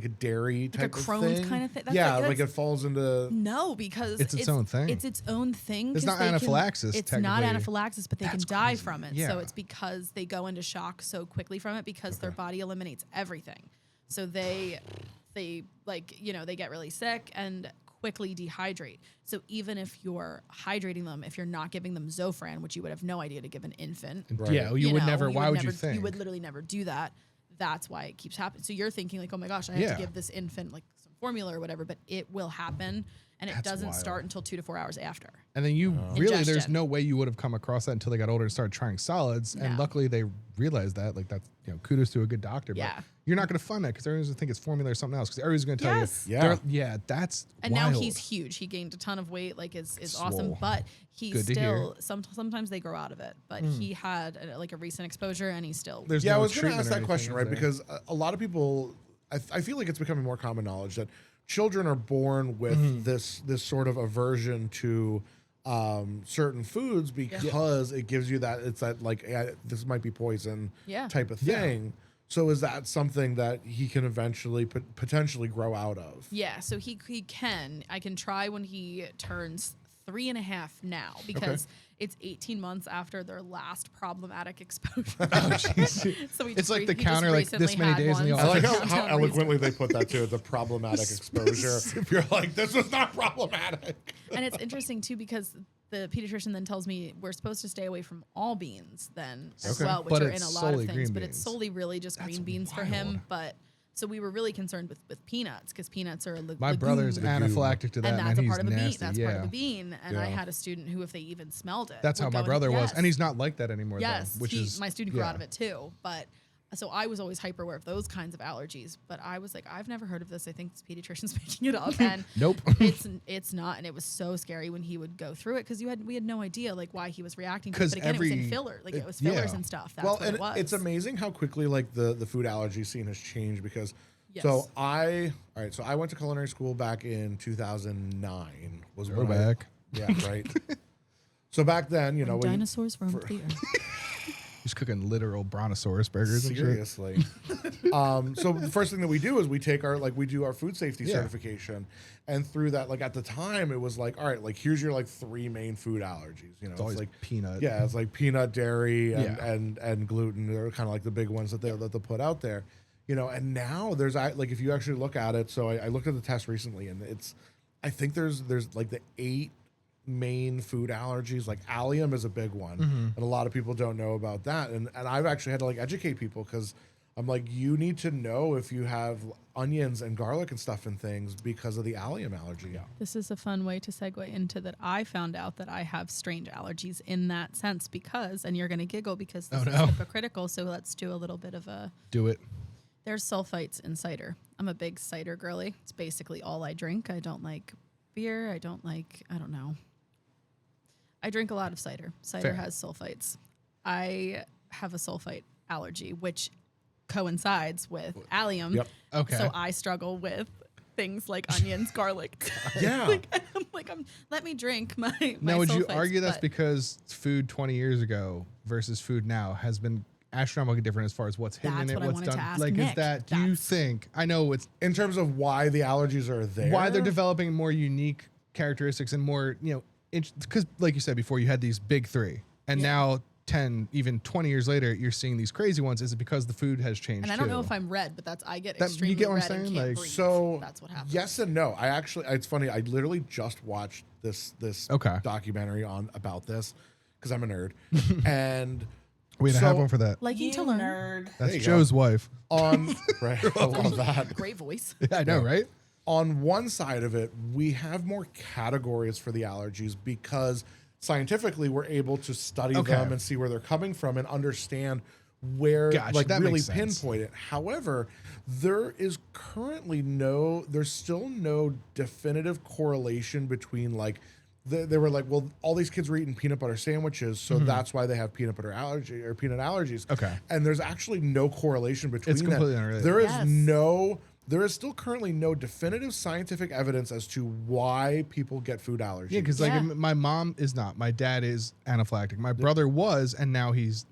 dairy type of Crohn's thing? kind of thing? That's Yeah, like- like it falls into. No, because It's its own thing. It's its own thing. It's 'cause not they can- anaphylaxis, It's not technically. anaphylaxis, but they can That's die crazy. from it. Yeah. So it's because they go into shock so quickly from it because their body eliminates everything. So they like they get really sick and quickly dehydrate. So even if you're hydrating them, if you're not giving them Zofran, which you would have no idea to give an infant, Right. Yeah, you would know, never. Why would you never- think? You would literally never do that. That's why it keeps happening. So you're thinking like, oh my gosh, I have Yeah. to give this infant like some formula or whatever, but it will happen, and it That's doesn't wild. start until 2 to 4 hours after. And then you really, there's Ingestion. no way you would have come across that until they got older and started trying solids. And No. luckily they realized that. Like that's, kudos to a good doctor. Yeah. But you're not going to fund that because everyone's going to think it's formula or something else. Because everybody's going to tell Yes. you. Yeah. Yeah, that's And wild. now he's huge. He gained a ton of weight, like is awesome, Swole. but he's Good to still sometimes they grow out of it. But he had a recent exposure, and he's still. There's Yeah, no I was going to treatment ask or that anything, question, is right? there? Because a lot of people, I feel like it's becoming more common knowledge that children are born with this sort of aversion to certain foods because it gives you that it's that like this might be poison Yeah. type of Yeah. thing. So is that something that he can eventually potentially grow out of? Yeah, so he can. I can try when he turns 3.5 now because it's 18 months after their last problematic exposure. Oh, jeez. So he It's just like the he just counter, like, this recently many had days in the one, I so like the how countdown eloquently they put that too. The problematic exposure. You're like, this was not problematic. And it's interesting too because the pediatrician then tells me we're supposed to stay away from all beans then as Okay. well, which But are in it's a lot of solely things. green But it's beans. solely really just That's green beans for wild. him. But so we were really concerned with peanuts because peanuts are My brother's legume. anaphylactic to that, And man. that's a He's part of a bean. nasty. That's yeah. part of the bean. And I Yeah. had a student who, if they even smelled it, That's how would my go brother into, was. And he's not like that anymore, yes, though. Which is my student grew yeah. out of it too. But so I was always hyper aware of those kinds of allergies. But I was like, I've never heard of this. I think this pediatrician's making it up. And Nope. it's not. And it was so scary when he would go through it because we had no idea like why he was reacting to it. 'Cause But again, it was in every- filler. Like it was yeah. fillers and stuff. That's Well, what and it was. it's amazing how quickly like the food allergy scene has changed because Yes. so I went to culinary school back in 2009 was when I, Throwback. yeah, right. So back then, when you- dinosaurs roamed the earth. He's cooking literal brontosaurus burgers and shit. seriously. So the first thing that we do is we take we do our food safety Yeah. certification, and through that, like at the time, it was like, all right, like here's your like 3 main food allergies. It's always like peanut. Yeah, it's like peanut, dairy, and Yeah. and gluten. They're kind of like the big ones that they put out there. And now there's like if you actually look at it. So I looked at the test recently, and I think there's like the 8 main food allergies. Like allium is a big one, and a lot of people don't know about that. And I've actually had to like educate people because I'm like, you need to know if you have onions and garlic and stuff and things because of the allium allergy. Yeah. This is a fun way to segue into that. I found out that I have strange allergies in that sense because, and you're going to giggle because this is hypocritical. So let's do a little bit of a. Do it. There's sulfites in cider. I'm a big cider girly. It's basically all I drink. I don't like beer. I don't know. I drink a lot of cider. Cider Fair. has sulfites. I have a sulfite allergy, which coincides with allium. Yep. Okay. So I struggle with things like onions, garlic. Yeah. Let me drink my Now, would you sulfites, argue that's but because food 20 years ago versus food now has been astronomically different as far as what's hidden in That's it, what I what's wanted done? to ask Like, is Nick. that, do you That's- think, I know it's In terms of why the allergies are there, why they're developing more unique characteristics and more, because like you said before, you had these big three, and now 10, even 20 years later, you're seeing these crazy ones. Is it because the food has changed? and I don't too? know if I'm red, but I get That- you extremely get what I'm red and saying? can't Like, breathe. So That's what happens. yes and no. It's funny. I literally just watched this Okay. documentary about this because I'm a nerd, and we had to have one for that. Liking to learn. That's There you Joe's wife. on right, I love that. Great voice. I know, right? On one side of it, we have more categories for the allergies because scientifically we're able to study Okay. them and see where they're coming from and understand where, Gotcha, like, that really makes sense. pinpoint it. However, there's still no definitive correlation between, like, they were like, well, all these kids were eating peanut butter sandwiches, so that's why they have peanut butter allergy or peanut allergies. Okay. And there's actually no correlation between It's completely that. unrelated. Yes. There is still currently no definitive scientific evidence as to why people get food allergies. Yeah, because Yeah. my mom is not. My dad is anaphylactic. My brother was, and now he's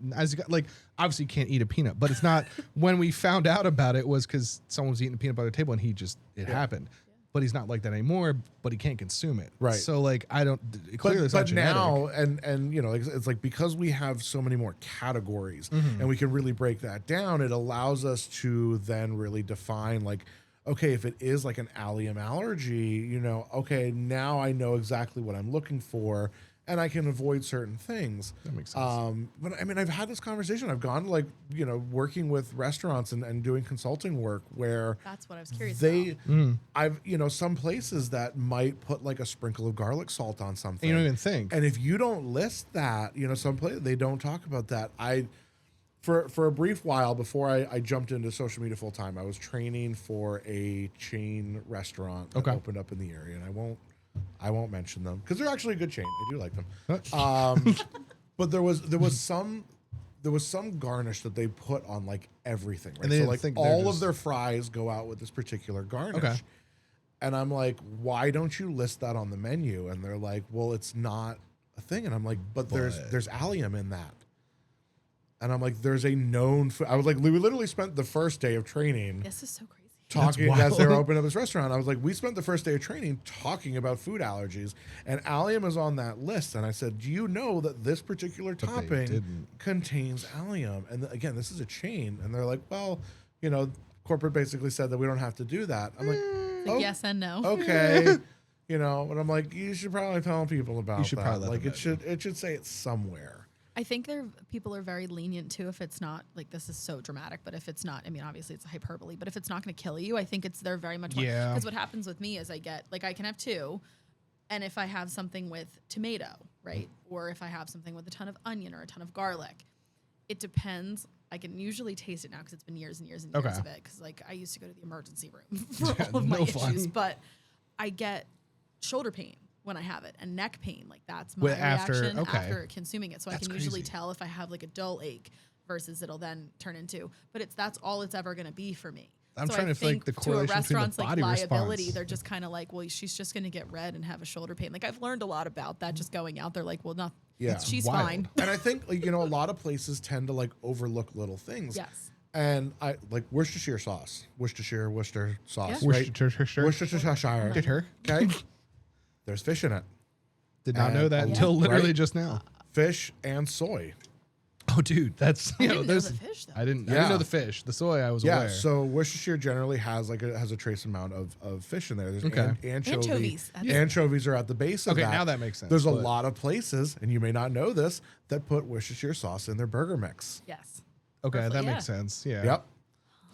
obviously can't eat a peanut. But it's not. When we found out about it was because someone was eating a peanut butter table, and it happened. But he's not like that anymore. But he can't consume it. Right. So like I don't. Clearly, it's not but genetic. now, and it's like because we have so many more categories and we can really break that down, it allows us to then really define, like, okay, if it is like an allium allergy, okay, now I know exactly what I'm looking for and I can avoid certain things. That makes sense. But I mean, I've had this conversation. I've gone to, like, working with restaurants and doing consulting work where That's what I was curious about. I've, some places that might put like a sprinkle of garlic salt on something. And you don't even think. And if you don't list that, some places, they don't talk about that. For a brief while before I jumped into social media full time, I was training for a chain restaurant that Okay. opened up in the area, and I won't mention them because they're actually a good chain. I do like them. But there was some garnish that they put on, like, everything. Right? And they So, didn't like, think they're all of just- their fries go out with this particular garnish. Okay. And I'm like, why don't you list that on the menu? And they're like, well, it's not a thing. And I'm like, but there's allium in that. And I'm like, there's a known food. I was like, we literally spent the first day of training This is so crazy. talking That's as they were wild. opening up this restaurant. I was like, we spent the first day of training talking about food allergies, and allium is on that list. And I said, do you know that this particular they topping didn't. contains allium? And again, this is a chain. And they're like, well, corporate basically said that we don't have to do that. I'm like, It's like yes and no. okay. And I'm like, you should probably tell people about should that. probably let Like, them it should say it somewhere. I think people are very lenient too. If it's not, like, this is so dramatic, but if it's not, I mean, obviously it's a hyperbole, but if it's not going to kill you, I think they're very much. Yeah. Because what happens with me is I can have two, and if I have something with tomato, right, or if I have something with a ton of onion or a ton of garlic, it depends. I can usually taste it now because it's been years and years and years Okay. of it. Because, like, I used to go to the emergency room for all of my no issues, fun. but I get shoulder pain when I have it and neck pain. Like, that's my Well, after- reaction okay. after consuming it. So That's I can usually crazy. tell if I have, like, a dull ache versus it'll then turn into. But that's all it's ever going to be for me. I'm So trying I to feel like think the to a correlation between the restaurant's, body like, liability, response. they're just kind of like, well, she's just going to get red and have a shoulder pain. Like, I've learned a lot about that just going out there. Like, well, not. Yeah. She's wild. fine. And I think, like, a lot of places tend to, like, overlook little things. Yes. And I like Worcestershire sauce, Worcester sauce, Yeah. right? Worcestershire. Did her? Okay. There's fish in it. Did not know that And- until literally Right? just now. Fish and soy. Oh, dude, that's I didn't know there's. the fish, though. I didn't Yeah. know the fish. The soy, I was Yeah. aware. So Worcestershire generally has a trace amount of fish in there. There's Okay. Anchovies. Anchovies are at the base of Okay, that. now that makes sense, There's a but- lot of places, and you may not know this, that put Worcestershire sauce in their burger mix. Yes. Okay, Roughly, that yeah. makes sense. Yeah. Yep.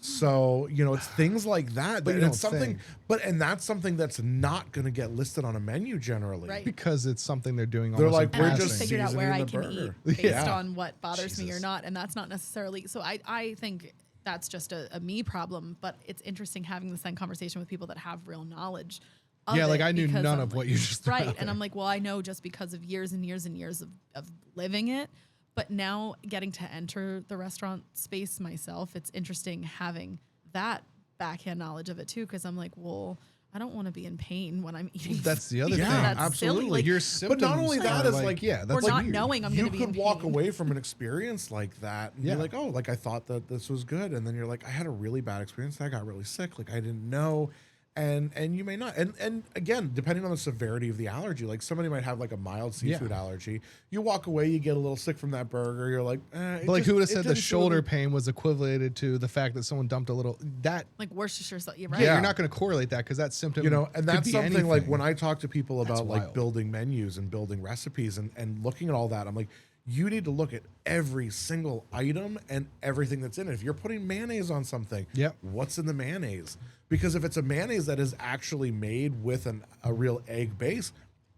So, it's things like that. But you and don't it's something think. and that's something that's not going to get listed on a menu generally. Right. Because it's something they're doing. They're almost like, in we're And I've just just passing. figured out where seasoning I the can eat burger. based Yeah. on what bothers me or Jesus. not, and that's not necessarily. So I think that's just a me problem. But it's interesting having the same conversation with people that have real knowledge. Of Yeah, like, it I knew because none I'm of what like- you just threw right, out and there. I'm like, well, I know just because of years and years and years of living it. But now getting to enter the restaurant space myself, it's interesting having that backhand knowledge of it too, because I'm like, well, I don't want to be in pain when I'm eating. That's the other Yeah, thing. That's absolutely. silly. Like, Your symptoms But not only that are is like, yeah, that's or like not weird. knowing I'm going you to be in could walk pain. away from an experience like that and Yeah. you're like, oh, like I thought that this was good, and then you're like, I had a really bad experience. I got really sick. Like I didn't know. And you may not. And again, depending on the severity of the allergy, like somebody might have like a mild seafood allergy. You walk away, you get a little sick from that burger. You're like, But like, who would have said the shoulder pain was equated to the fact that someone dumped a little that? Like Worcestershire, you're right. Yeah, you're not going to correlate that because that symptom, You know, and could that's be something like anything. when I talk to people about like wild. building menus and building recipes and looking at all that, I'm like, you need to look at every single item and everything that's in it. If you're putting mayonnaise on something, Yep. what's in the mayonnaise? Because if it's a mayonnaise that is actually made with a real egg base,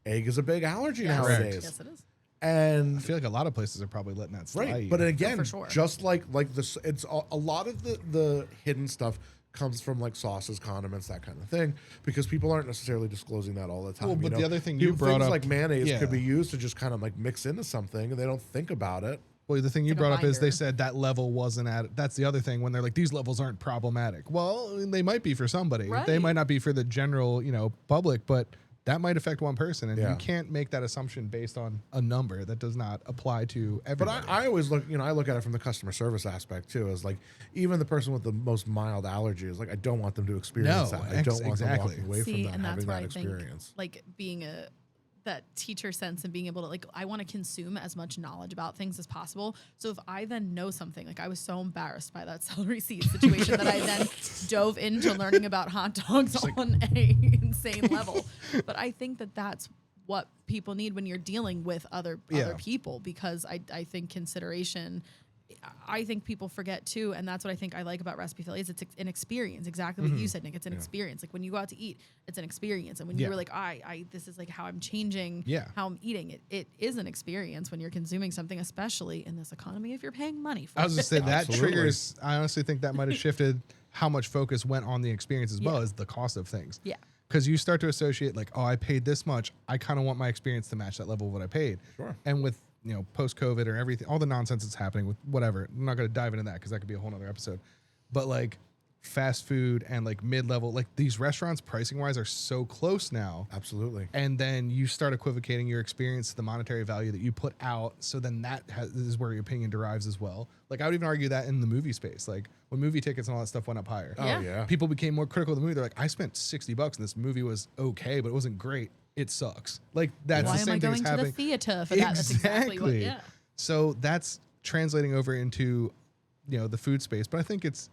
egg is a big allergy Yes. nowadays. Yes, it is. And I feel like a lot of places are probably letting that slide. right, but again, for sure. just like this, it's a lot of the hidden stuff comes from like sauces, condiments, that kind of thing, because people aren't necessarily disclosing that all the time. Well, but you the know? other thing you brought things up- like mayonnaise yeah. could be used to just kind of like mix into something, and they don't think about it. Well, the thing you like a brought up is they binder. said that level wasn't at. That's the other thing when they're like these levels aren't problematic. Well, they might be for somebody. They Right. might not be for the general, public, but that might affect one person, and Yeah. you can't make that assumption based on a number that does not apply to But everybody. I always look, I look at it from the customer service aspect too. Is like even the person with the most mild allergy is like, I don't want them to experience No, that. I don't want exactly. them walking away See, from that and that's having where that I think, experience. like being that teacher sense and being able to I want to consume as much knowledge about things as possible. So if I then know something, like I was so embarrassed by that celery seed situation that I then dove into learning about hot dogs on a insane level. But I think that that's what people need when you're dealing with other people, because I think consideration. I think people forget too, and that's what I think I like about Recipe Phillies. It's an experience, exactly what you said, Nick. It's an experience. Like when you go out to eat, it's an experience. And when you were like, this is like how I'm changing how I'm eating. It is an experience when you're consuming something, especially in this economy, if you're paying money for I was it. going to say that Absolutely. triggers. I honestly think that might have shifted how much focus went on the experience as well as the cost of things. Yeah. Because you start to associate like, oh, I paid this much. I kind of want my experience to match that level of what I paid. Sure. And with post COVID or everything, all the nonsense that's happening with whatever. I'm not going to dive into that because that could be a whole nother episode. But like fast food and like mid level, like these restaurants pricing wise are so close now. Absolutely. And then you start equivocating your experience to the monetary value that you put out. So then that is where your opinion derives as well. Like I would even argue that in the movie space, like when movie tickets and all that stuff went up higher. Oh Yeah. yeah. People became more critical of the movie. They're like, I spent $60 and this movie was okay, but it wasn't great. It sucks. Like that's Why the am same I thing going that's to happening. the theater for that? That's exactly what. Yeah. So that's translating over into, the food space. But I think it's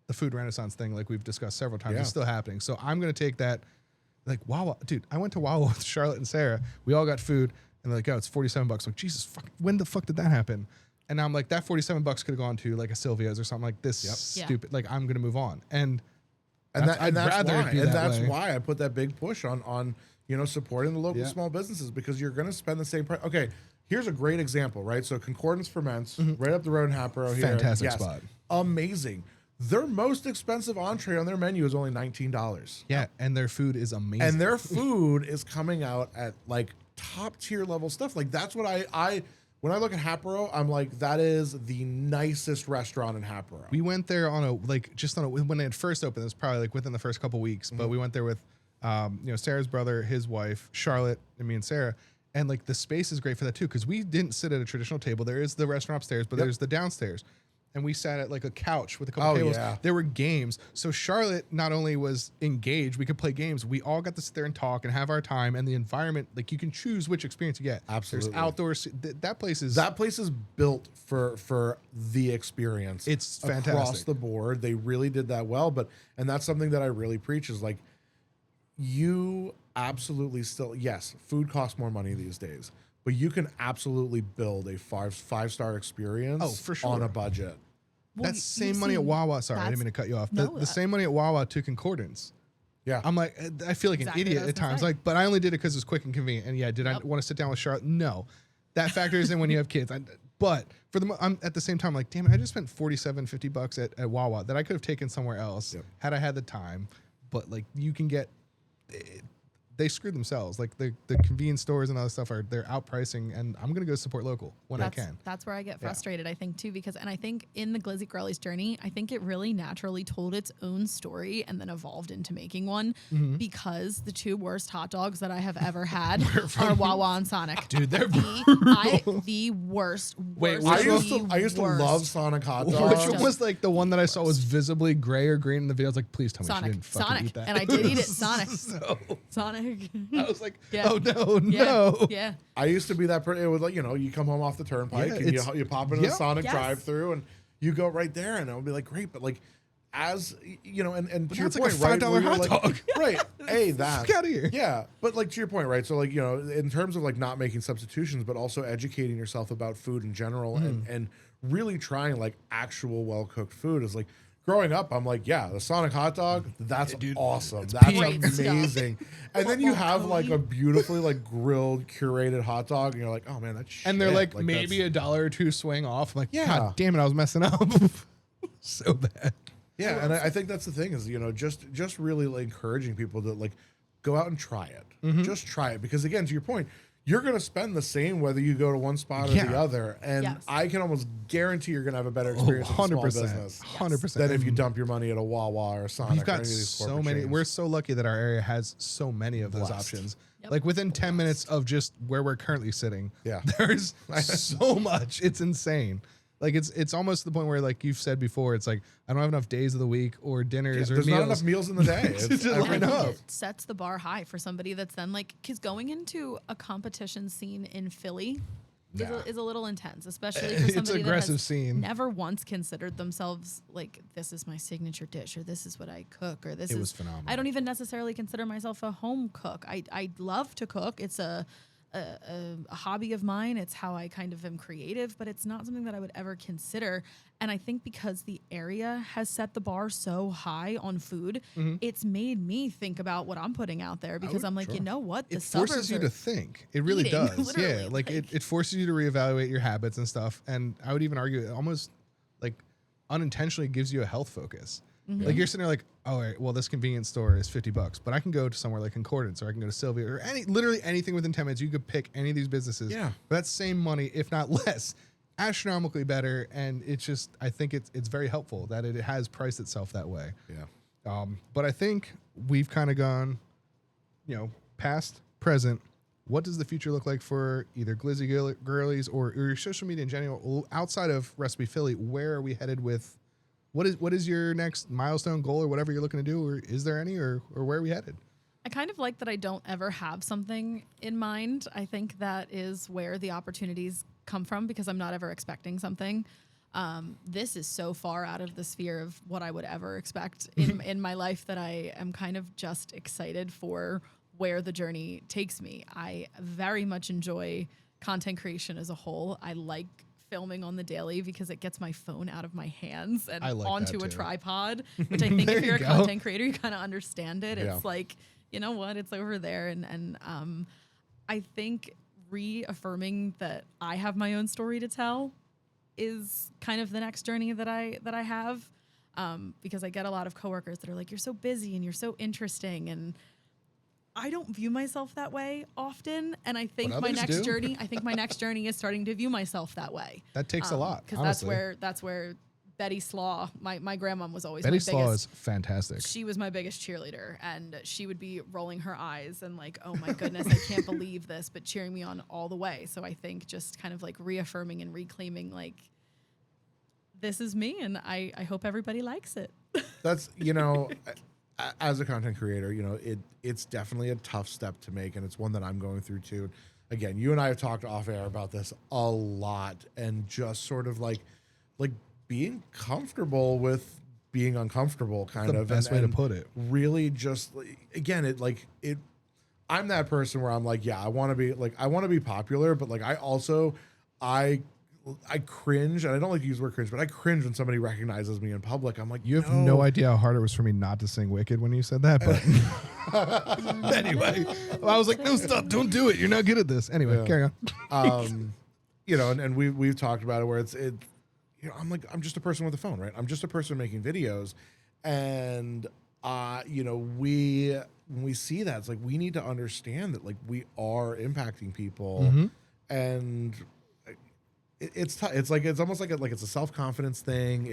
the food renaissance thing, like we've discussed several times. Yeah. It's still happening. So I'm going to take that, like Wawa, dude. I went to Wawa with Charlotte and Sarah. We all got food, and they're like, oh, it's $47. I'm like, Jesus, fuck, when the fuck did that happen? And now I'm like, that $47 could have gone to like a Sylvia's or something like this. Yeah. Stupid. Like I'm going to move on. And And I'd that's rather why. it be And that that's way. why I put that big push on supporting the local Yeah. small businesses, because you're going to spend the same price. Okay, here's a great example, right? So Concordance Ferments, right up the road in Hatboro here. Fantastic Yes, spot. Amazing. Their most expensive entree on their menu is only $19. yeah, and their food is amazing. And their food is coming out at like top tier level stuff. Like that's what I when I look at Hatboro, I'm like, that is the nicest restaurant in Hatboro. We went there on when it first opened. It was probably like within the first couple weeks, but we went there with, Sarah's brother, his wife, Charlotte, and me and Sarah. And like the space is great for that too, because we didn't sit at a traditional table. There is the restaurant upstairs, but there's the downstairs. And we sat at like a couch with a couple Oh, tables. yeah. There were games. So Charlotte not only was engaged, we could play games. We all got to sit there and talk and have our time. And the environment, like you can choose which experience you get. Absolutely. There's outdoors. That place is That place is built for the experience. It's across fantastic. the board. They really did that well. And that's something that I really preach is like, you absolutely still, yes, food costs more money these days, but you can absolutely build a five-star experience Oh, for sure. on a budget. Well, That's you- same you've money at seen- Wawa. Sorry, I didn't that's- mean to cut you off. No, The same money at Wawa to Concordance. Yeah. I'm like, I feel like Exactly an what I idiot was at gonna times. say. Like, but I only did it because it was quick and convenient. And yeah, did I Yep. want to sit down with Charlotte? No, that factors in when you have kids. But for I'm at the same time like, damn it, I just spent $47.50 at Wawa that I could have taken somewhere else Yep. had I had the time. But like, you can get. they screwed themselves. Like the convenience stores and other stuff they're outpricing, and I'm gonna go support local when I can. That's where I get frustrated, I think, too, because, and I think in the Glizzy Girly's journey, I think it really naturally told its own story and then evolved into making one, because the two worst hot dogs that I have ever had are Wawa and Sonic. Dude, they're the worst. Wait, I used to love Sonic hot dogs. Which one was like the one that I saw was visibly gray or green in the video? I was like, please tell me she didn't fucking eat that. And I did eat it. Sonic. Sonic. I was like, Yeah. oh no. Yeah. I used to be that person. It was like, you come home off the turnpike and you pop into the Sonic drive-through and you go right there, and it would be like, great, but like, as you know, and to your that's point, like a $5 right, hot dog. right? That Fuck outta here. Yeah, but like to your point, right? So like, in terms of like not making substitutions, but also educating yourself about food in general, and really trying like actual well-cooked food is like. Growing up, I'm like, the Sonic hot dog, that's awesome. That's amazing. And then you have like a beautifully like grilled, curated hot dog, and you're like, oh man, that's shit. And they're like maybe $1 or $2 swing off. I'm like, Yeah. God damn it, I was messing up. So bad. Yeah, and I think that's the thing is, just really like encouraging people to like go out and try it. Just try it. Because again, to your point, you're going to spend the same whether you go to one spot or the other. And I can almost guarantee you're going to have a better experience with a small business 100%. than if you dump your money at a Wawa or Sonic. We've or got any of these so corporate many. chains. We're so lucky that our area has so many of those options. Like within 10 minutes of just where we're currently sitting, there's so much. It's insane. Like it's almost to the point where, like you've said before, it's like I don't have enough days of the week or dinners or there's meals. not enough meals in the day. It's just every line day. up. It sets the bar high for somebody that's then like, because going into a competition scene in Philly is a little intense, especially for somebody It's an aggressive that has scene. never once considered themselves like, this is my signature dish, or this is what I cook, or this It is was phenomenal. I don't even necessarily consider myself a home cook. I love to cook. It's a hobby of mine. It's how I kind of am creative, but it's not something that I would ever consider. And I think because the area has set the bar so high on food, it's made me think about what I'm putting out there, because I'm like, you know what? The It forces you to think. It really eating, does. literally, Yeah, like it forces you to reevaluate your habits and stuff. And I would even argue it almost like unintentionally gives you a health focus. Like you're sitting there like, oh, all right, well, this convenience store is $50, but I can go to somewhere like Concordance, or I can go to Sylvia, or literally anything within 10 minutes. You could pick any of these businesses. Yeah. But that's same money, if not less, astronomically better. And it's just, I think it's very helpful that it has priced itself that way. Yeah. But I think we've kind of gone, past, present. What does the future look like for either Glizzy Girlies or your social media in general outside of Recipe Philly? Where are we headed with? What is your next milestone goal or whatever you're looking to do, or is there any, or where are we headed? I kind of like that I don't ever have something in mind. I think that is where the opportunities come from, because I'm not ever expecting something. This is so far out of the sphere of what I would ever expect in my life that I am kind of just excited for where the journey takes me. I very much enjoy content creation as a whole. I like filming on the daily because it gets my phone out of my hands and onto a tripod, which I think if you're a content creator, you kind of understand it. It's like, you know what, it's over there. And I think reaffirming that I have my own story to tell is kind of the next journey that I have, because I get a lot of coworkers that are like, you're so busy and you're so interesting, and I don't view myself that way often, and I think my next journey is starting to view myself that way. That takes a lot, because that's where Betty Slaw, my grandma was always Betty my Slaw biggest. is fantastic. She was my biggest cheerleader, and she would be rolling her eyes and like, oh my goodness, I can't believe this, but cheering me on all the way. So I think just kind of like reaffirming and reclaiming like, this is me, and I hope everybody likes it. That's, as a content creator, it's definitely a tough step to make, and it's one that I'm going through too. Again, you and I have talked off air about this a lot, and just sort of like being comfortable with being uncomfortable, kind of. Best way to put it. Really, just again, I'm that person where I'm like, I want to be popular, but like I cringe, and I don't like to use the word cringe, but I cringe when somebody recognizes me in public. I'm like, you have no idea how hard it was for me not to sing Wicked when you said that. But anyway, I was like, no, stop, don't do it. You're not good at this. Anyway, carry on. And we've talked about it where I'm just a person with a phone, right? I'm just a person making videos, and you know, when we see that, it's like we need to understand that like we are impacting people, and it's like it's almost like it's a self-confidence thing.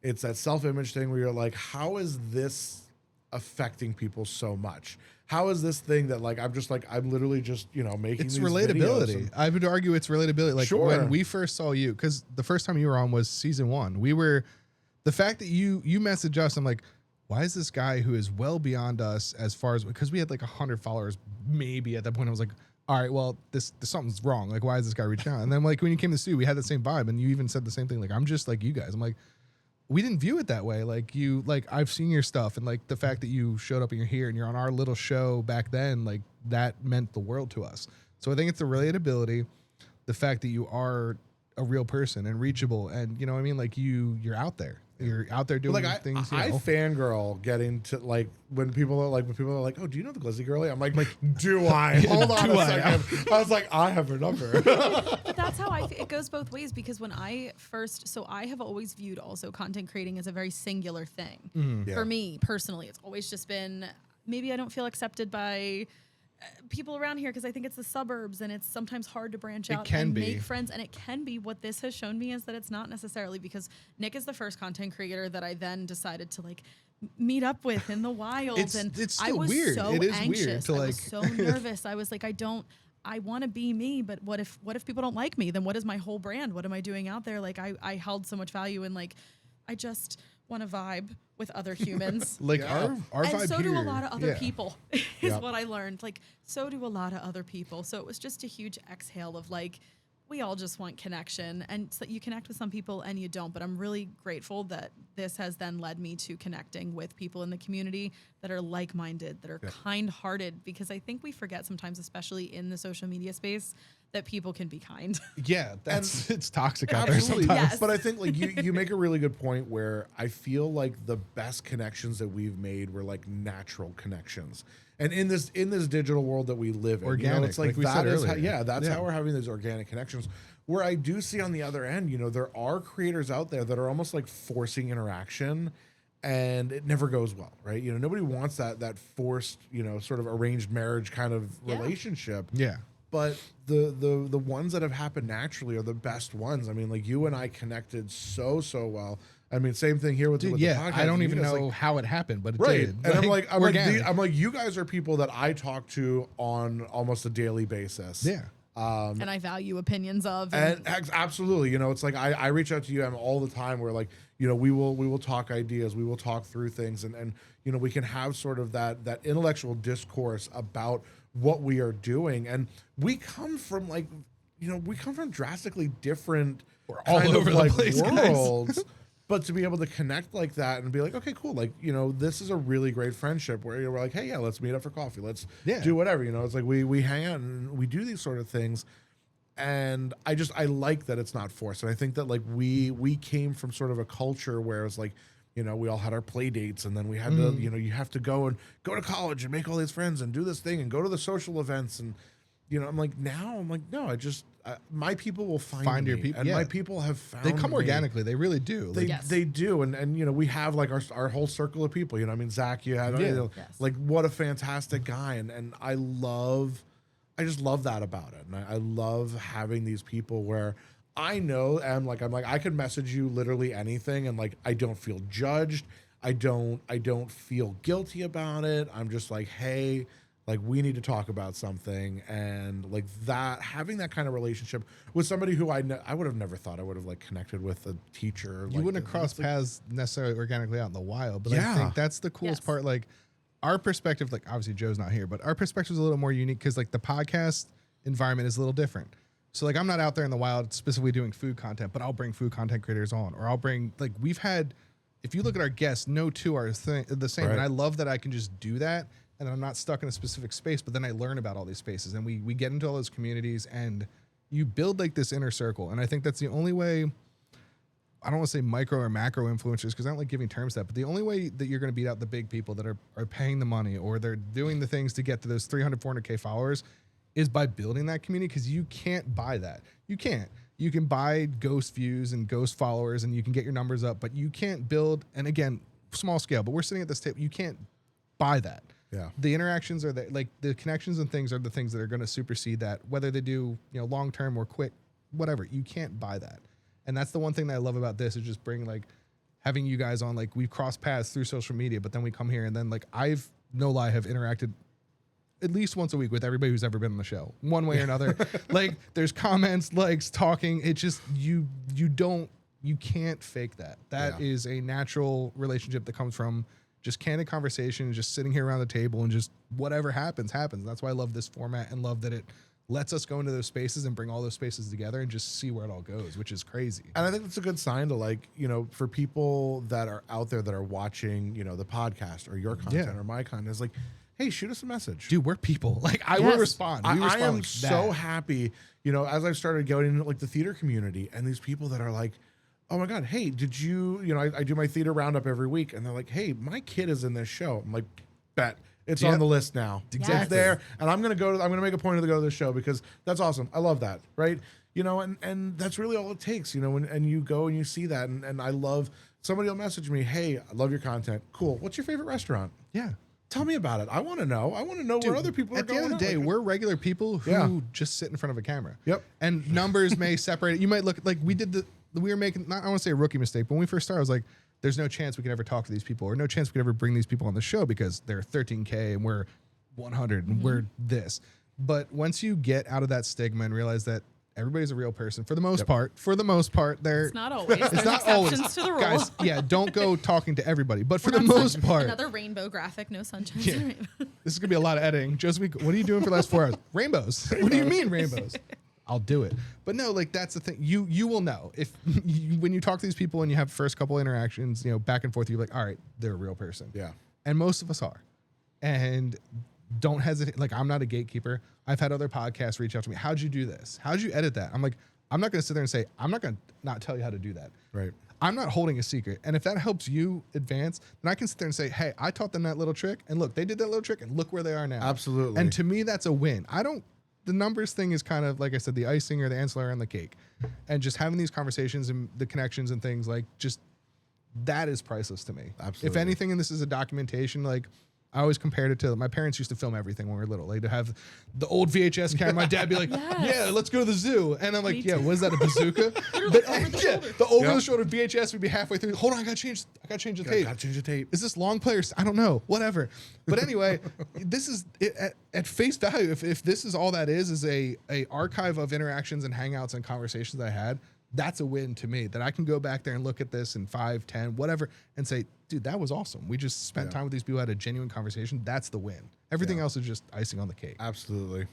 It's that self-image thing where you're like, how is this affecting people so much? How is this thing that like I'm literally just, you know, making It's these relatability. I would argue it's relatability. Like when we first saw you, because the first time you were on was season 1. The fact that you messaged us, I'm like, why is this guy who is well beyond us as far as, because we had like 100 followers maybe at that point. I was like, all right, well, this something's wrong. Like, why is this guy reaching out? And then like when you came to the studio, we had the same vibe, and you even said the same thing. Like, I'm just like you guys. I'm like, we didn't view it that way. Like I've seen your stuff, and like the fact that you showed up and you're here and you're on our little show back then, like that meant the world to us. So I think it's the relatability, the fact that you are a real person and reachable, and you know what I mean? Like you're out there. You're out there doing things. I fangirl getting to like when people are like, oh, do you know the Glizzy Girly? I'm like, do I? Hold on a second. I was like, I have her number. But that's how it goes both ways, because when I have always viewed also content creating as a very singular thing. For me personally, it's always just been, maybe I don't feel accepted by people around here because I think it's the suburbs and it's sometimes hard to branch out and make friends. And it can be, what this has shown me is that it's not necessarily, because Nick is the first content creator that I then decided to like meet up with in the wild. It's I was weird. so It is anxious. weird to I like was so nervous. I was like, I want to be me, but what if people don't like me? Then what is my whole brand? What am I doing out there? Like I held so much value in like, I just want to vibe with other humans. Like our and vibe so here, do a lot of other people, is Yep. what I learned. Like, so do a lot of other people. So it was just a huge exhale of like, we all just want connection, and so you connect with some people and you don't. But I'm really grateful that this has then led me to connecting with people in the community that are like-minded, that are kind-hearted, because I think we forget sometimes, especially in the social media space, that people can be kind. Yeah, it's toxic out there Absolutely. sometimes. Yes. But I think like you make a really good point where I feel like the best connections that we've made were like natural connections. And in this digital world that we live in, Organic, you know, it's like like we said that is earlier. that's how we're having these organic connections. Where I do see on the other end, you know, there are creators out there that are almost like forcing interaction, and it never goes well, right? You know, nobody wants that forced, you know, sort of arranged marriage kind of relationship. Yeah. But the ones that have happened naturally are the best ones. I mean, like you and I connected so well. I mean, same thing here with the podcast. I don't even know like, how it happened, but it right. did. And organic. I'm like, you guys are people that I talk to on almost a daily basis. Yeah. And I value opinions of. And absolutely, you know, it's like I reach out to you all the time. Where like, you know, we will talk ideas, we will talk through things, and you know, we can have sort of that intellectual discourse about what we are doing. And we come from like, you know, we come from drastically different all over the place, worlds. But to be able to connect like that and be like, okay, cool. Like, you know, this is a really great friendship where you're like, hey, yeah, let's meet up for coffee. Let's do whatever. You know, it's like we hang out and we do these sort of things. And I like that it's not forced. And I think that like we came from sort of a culture where it's like, you know, we all had our play dates, and then we had to, you know, you have to go to college and make all these friends and do this thing and go to the social events. And, you know, I'm like, no, my people will find your me, people. and Yeah. my people have found They come me. organically. They really do. They do, and you know, we have like our whole circle of people. You know, I mean, Zach, you had you know, like what a fantastic guy, and I just love that about it, and I love having these people where I know I'm like I could message you literally anything, and like I don't feel judged, I don't feel guilty about it. I'm just like, hey, like we need to talk about something, and like that, having that kind of relationship with somebody who I would have never thought I would have like connected with, a teacher. You wouldn't have crossed paths necessarily organically out in the wild, but I think that's the coolest part. Like our perspective, like obviously Joe's not here, but our perspective is a little more unique because like the podcast environment is a little different. So like I'm not out there in the wild specifically doing food content, but I'll bring food content creators on, or I'll bring, like we've had, if you look at our guests, no two are the same. Right. And I love that I can just do that. And I'm not stuck in a specific space, but then I learn about all these spaces, and we get into all those communities, and you build like this inner circle. And I think that's the only way. I don't want to say micro or macro influencers because I don't like giving terms to that, but the only way that you're going to beat out the big people that are paying the money or they're doing the things to get to those 300, 400K followers is by building that community, because you can't buy that. You can't. You can buy ghost views and ghost followers, and you can get your numbers up, but you can't build. And again, small scale, but we're sitting at this table. You can't buy that. Yeah. The interactions are like the connections and things are the things that are going to supersede that, whether they do, long term or quick, whatever. You can't buy that. And that's the one thing that I love about this is just bringing having you guys on, we've crossed paths through social media, but then we come here and then have interacted at least once a week with everybody who's ever been on the show, one way or another. There's comments, likes, talking. It just, you can't fake that. That is a natural relationship that comes from just candid conversation, just sitting here around the table and just whatever happens. That's why I love this format and love that it lets us go into those spaces and bring all those spaces together and just see where it all goes, which is crazy. And I think that's a good sign to for people that are out there that are watching, the podcast or your content or my content is hey, shoot us a message. Dude, we're people. I will respond. I am so happy, as I've started going into the theater community and these people that are oh my God, hey, did you, I do my theater roundup every week and they're like, hey, my kid is in this show. I'm like, bet. It's on the list now. Exactly. It's there. And I'm going to make a point to go to the show because that's awesome. I love that. Right. And that's really all it takes, and you go and you see that. And I love, somebody will message me, hey, I love your content. Cool. What's your favorite restaurant? Yeah. Tell me about it. I want to know. Dude, where other people are going. At the end of the day, we're regular people who just sit in front of a camera. Yep. And numbers may separate it. You might look we were making, not, I want to say a rookie mistake, but when we first started, I was there's no chance we could ever talk to these people or no chance we could ever bring these people on the show because they're 13K and we're 100 and we're this. But once you get out of that stigma and realize that everybody's a real person for the most part, they're It's not always. it's There's not exceptions always. to the rule. Guys, don't go talking to everybody. But for the most part, Another rainbow graphic, no sunshine. Yeah. This is going to be a lot of editing. Josephine, what are you doing for the last 4 hours? Rainbows. What do you mean rainbows? I'll do it. But no, that's the thing. You will know if when you talk to these people and you have first couple interactions, back and forth, you're all right, they're a real person. Yeah. And most of us are. And don't hesitate. I'm not a gatekeeper. I've had other podcasts reach out to me. How'd you do this? How'd you edit that? I'm I'm not going to sit there and say, I'm not going to not tell you how to do that. Right. I'm not holding a secret. And if that helps you advance, then I can sit there and say, hey, I taught them that little trick. And look, they did that little trick and look where they are now. Absolutely. And to me, that's a win. The numbers thing is kind of, like I said, the icing or the ancillary on the cake. And just having these conversations and the connections and things that is priceless to me. Absolutely. If anything, and this is a documentation, I always compared it to my parents used to film everything when we were little. To have the old VHS camera. My dad be like, yeah, let's go to the zoo. And I'm like, yeah, was that a bazooka? The over the shoulder VHS would be halfway through. Hold on, I gotta change the tape. Gotta change the tape. Is this long players? I don't know. Whatever. But anyway, this is at face value. If this is all that is a archive of interactions and hangouts and conversations I had, that's a win to me that I can go back there and look at this in 5, 10, whatever, and say, dude, that was awesome. We just spent time with these people, had a genuine conversation. That's the win. Everything else is just icing on the cake. Absolutely.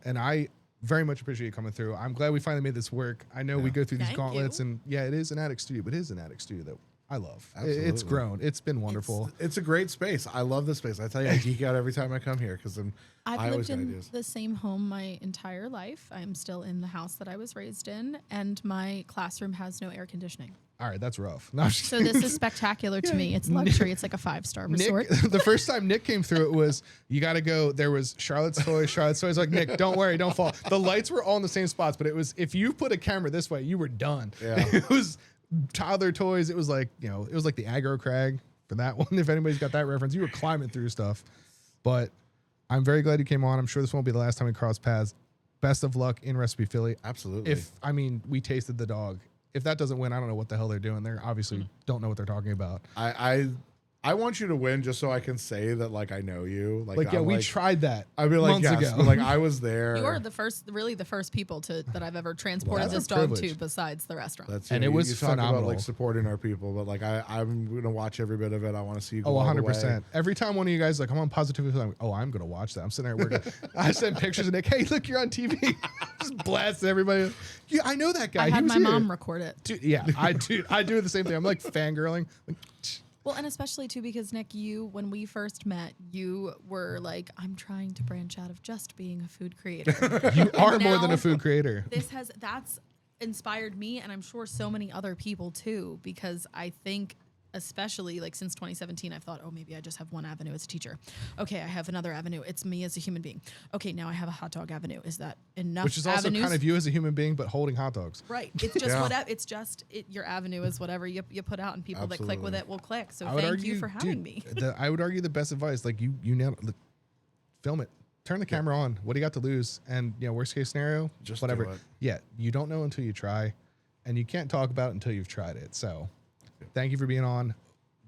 And I very much appreciate you coming through. I'm glad we finally made this work. I know we go through these Thank gauntlets you. and it is an attic studio, but it is an attic studio that I love. Absolutely. It's grown. It's been wonderful. It's a great space. I love this space. I tell you, I geek out every time I come here because I've lived in the same home my entire life. I'm still in the house that I was raised in, and my classroom has no air conditioning. All right, that's rough. No, So this is spectacular to me. It's luxury. It's like a 5-star resort. The first time Nick came through, it was, you got to go. There was Charlotte's Toys. Like, Nick, don't worry, don't fall. The lights were all in the same spots, but it was, if you put a camera this way, you were done. Yeah. It was Toddler Toys. It was like, it was like the aggro crag for that one. If anybody's got that reference, you were climbing through stuff. But I'm very glad you came on. I'm sure this won't be the last time we cross paths. Best of luck in Recipe Philly. Absolutely. We tasted the dog. If that doesn't win, I don't know what the hell they're doing. They're obviously don't know what they're talking about. I want you to win just so I can say that I know you. We tried that. I'd be like, months yes, ago. but I was there. You are the first people that I've ever transported That's this a dog privilege. to besides the restaurant. And it was you talk phenomenal. about supporting our people, but I'm gonna watch every bit of it. I want to see you go 100%. Every time one of you guys I'm on Positivity, I'm I'm gonna watch that. I'm sitting there working. I send pictures of Nick. Hey, look, you're on TV. Just blasting everybody. Yeah, I know that guy. I He had was my here. mom record it. Dude, yeah, I do the same thing. I'm fangirling. Well, and especially too because Nick, when we first met, you were like, I'm trying to branch out of just being a food creator. You are more now- than a food creator. That's inspired me, and I'm sure so many other people too, because I think especially like since 2017, I've thought, oh, maybe I just have one avenue as a teacher. Okay, I have another avenue. It's me as a human being. Okay, now I have a hot dog avenue. Is that enough? Which is also avenues? kind of you as a human being, but holding hot dogs. Right. It's just whatever. It's just your avenue is whatever you put out, and people that click with it will click. So thank you for having me. I would argue the best advice, like you nailed it. Film it. Turn the camera on. What do you got to lose? And worst case scenario, Just whatever. do it. Yeah, you don't know until you try, and you can't talk about it until you've tried it. So, thank you for being on.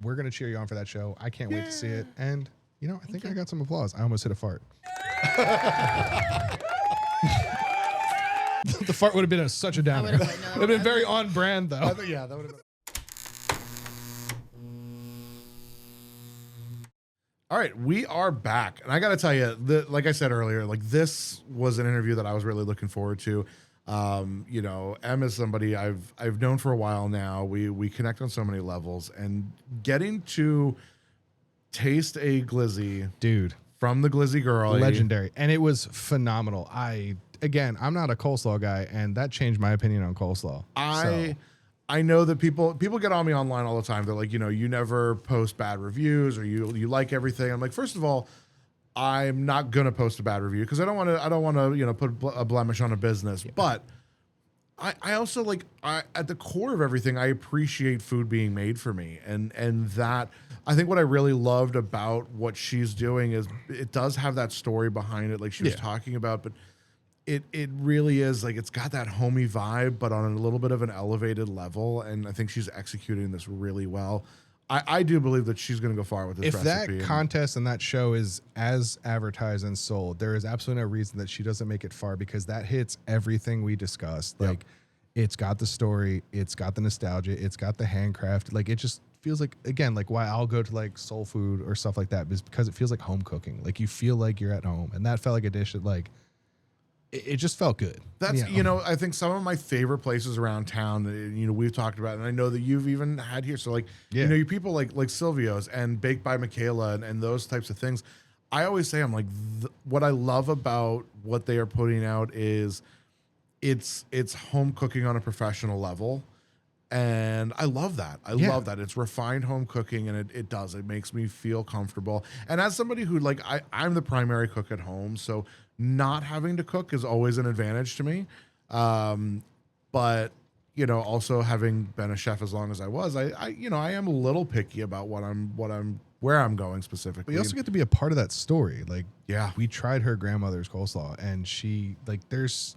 We're gonna cheer you on for that show. I can't wait to see it. And I think I got some applause. I almost hit a fart. The fart would have been such a downer. It would have been very on brand though. That would have been. All right, we are back, and I got to tell you, like I said earlier, like this was an interview that I was really looking forward to. Em is somebody I've known for a while now. We connect on so many levels, and getting to taste a glizzy, Dude, from the Glizzy Girly, legendary, and it was phenomenal. I'm not a coleslaw guy, and that changed my opinion on coleslaw. I know that people get on me online all the time. They're like, you never post bad reviews, or you like everything. I'm like, first of all, I'm not gonna post a bad review because I don't want to put a blemish on a business. Yeah. But I also at the core of everything, I appreciate food being made for me, and that I think what I really loved about what she's doing is it does have that story behind it, like she was talking about, but. It really is it's got that homey vibe, but on a little bit of an elevated level, and I think she's executing this really well. I do believe that she's going to go far with this recipe. If that contest and that show is as advertised and sold, there is absolutely no reason that she doesn't make it far, because that hits everything we discussed. Yep. It's got the story, it's got the nostalgia, it's got the handcraft. It just feels why I'll go to soul food or stuff like that is because it feels like home cooking. You feel like you're at home, and that felt like a dish that it just felt good. That's, I think some of my favorite places around town, we've talked about, and I know that you've even had here. So you people like Silvio's and Baked by Michaela and those types of things. I always say, I'm what I love about what they are putting out is it's home cooking on a professional level. And I love that. I love that. It's refined home cooking, and it makes me feel comfortable. And as somebody who I'm the primary cook at home, so not having to cook is always an advantage to me. But also having been a chef as long as I was, I am a little picky about where I'm going specifically. But you also get to be a part of that story. We tried her grandmother's coleslaw, and she there's.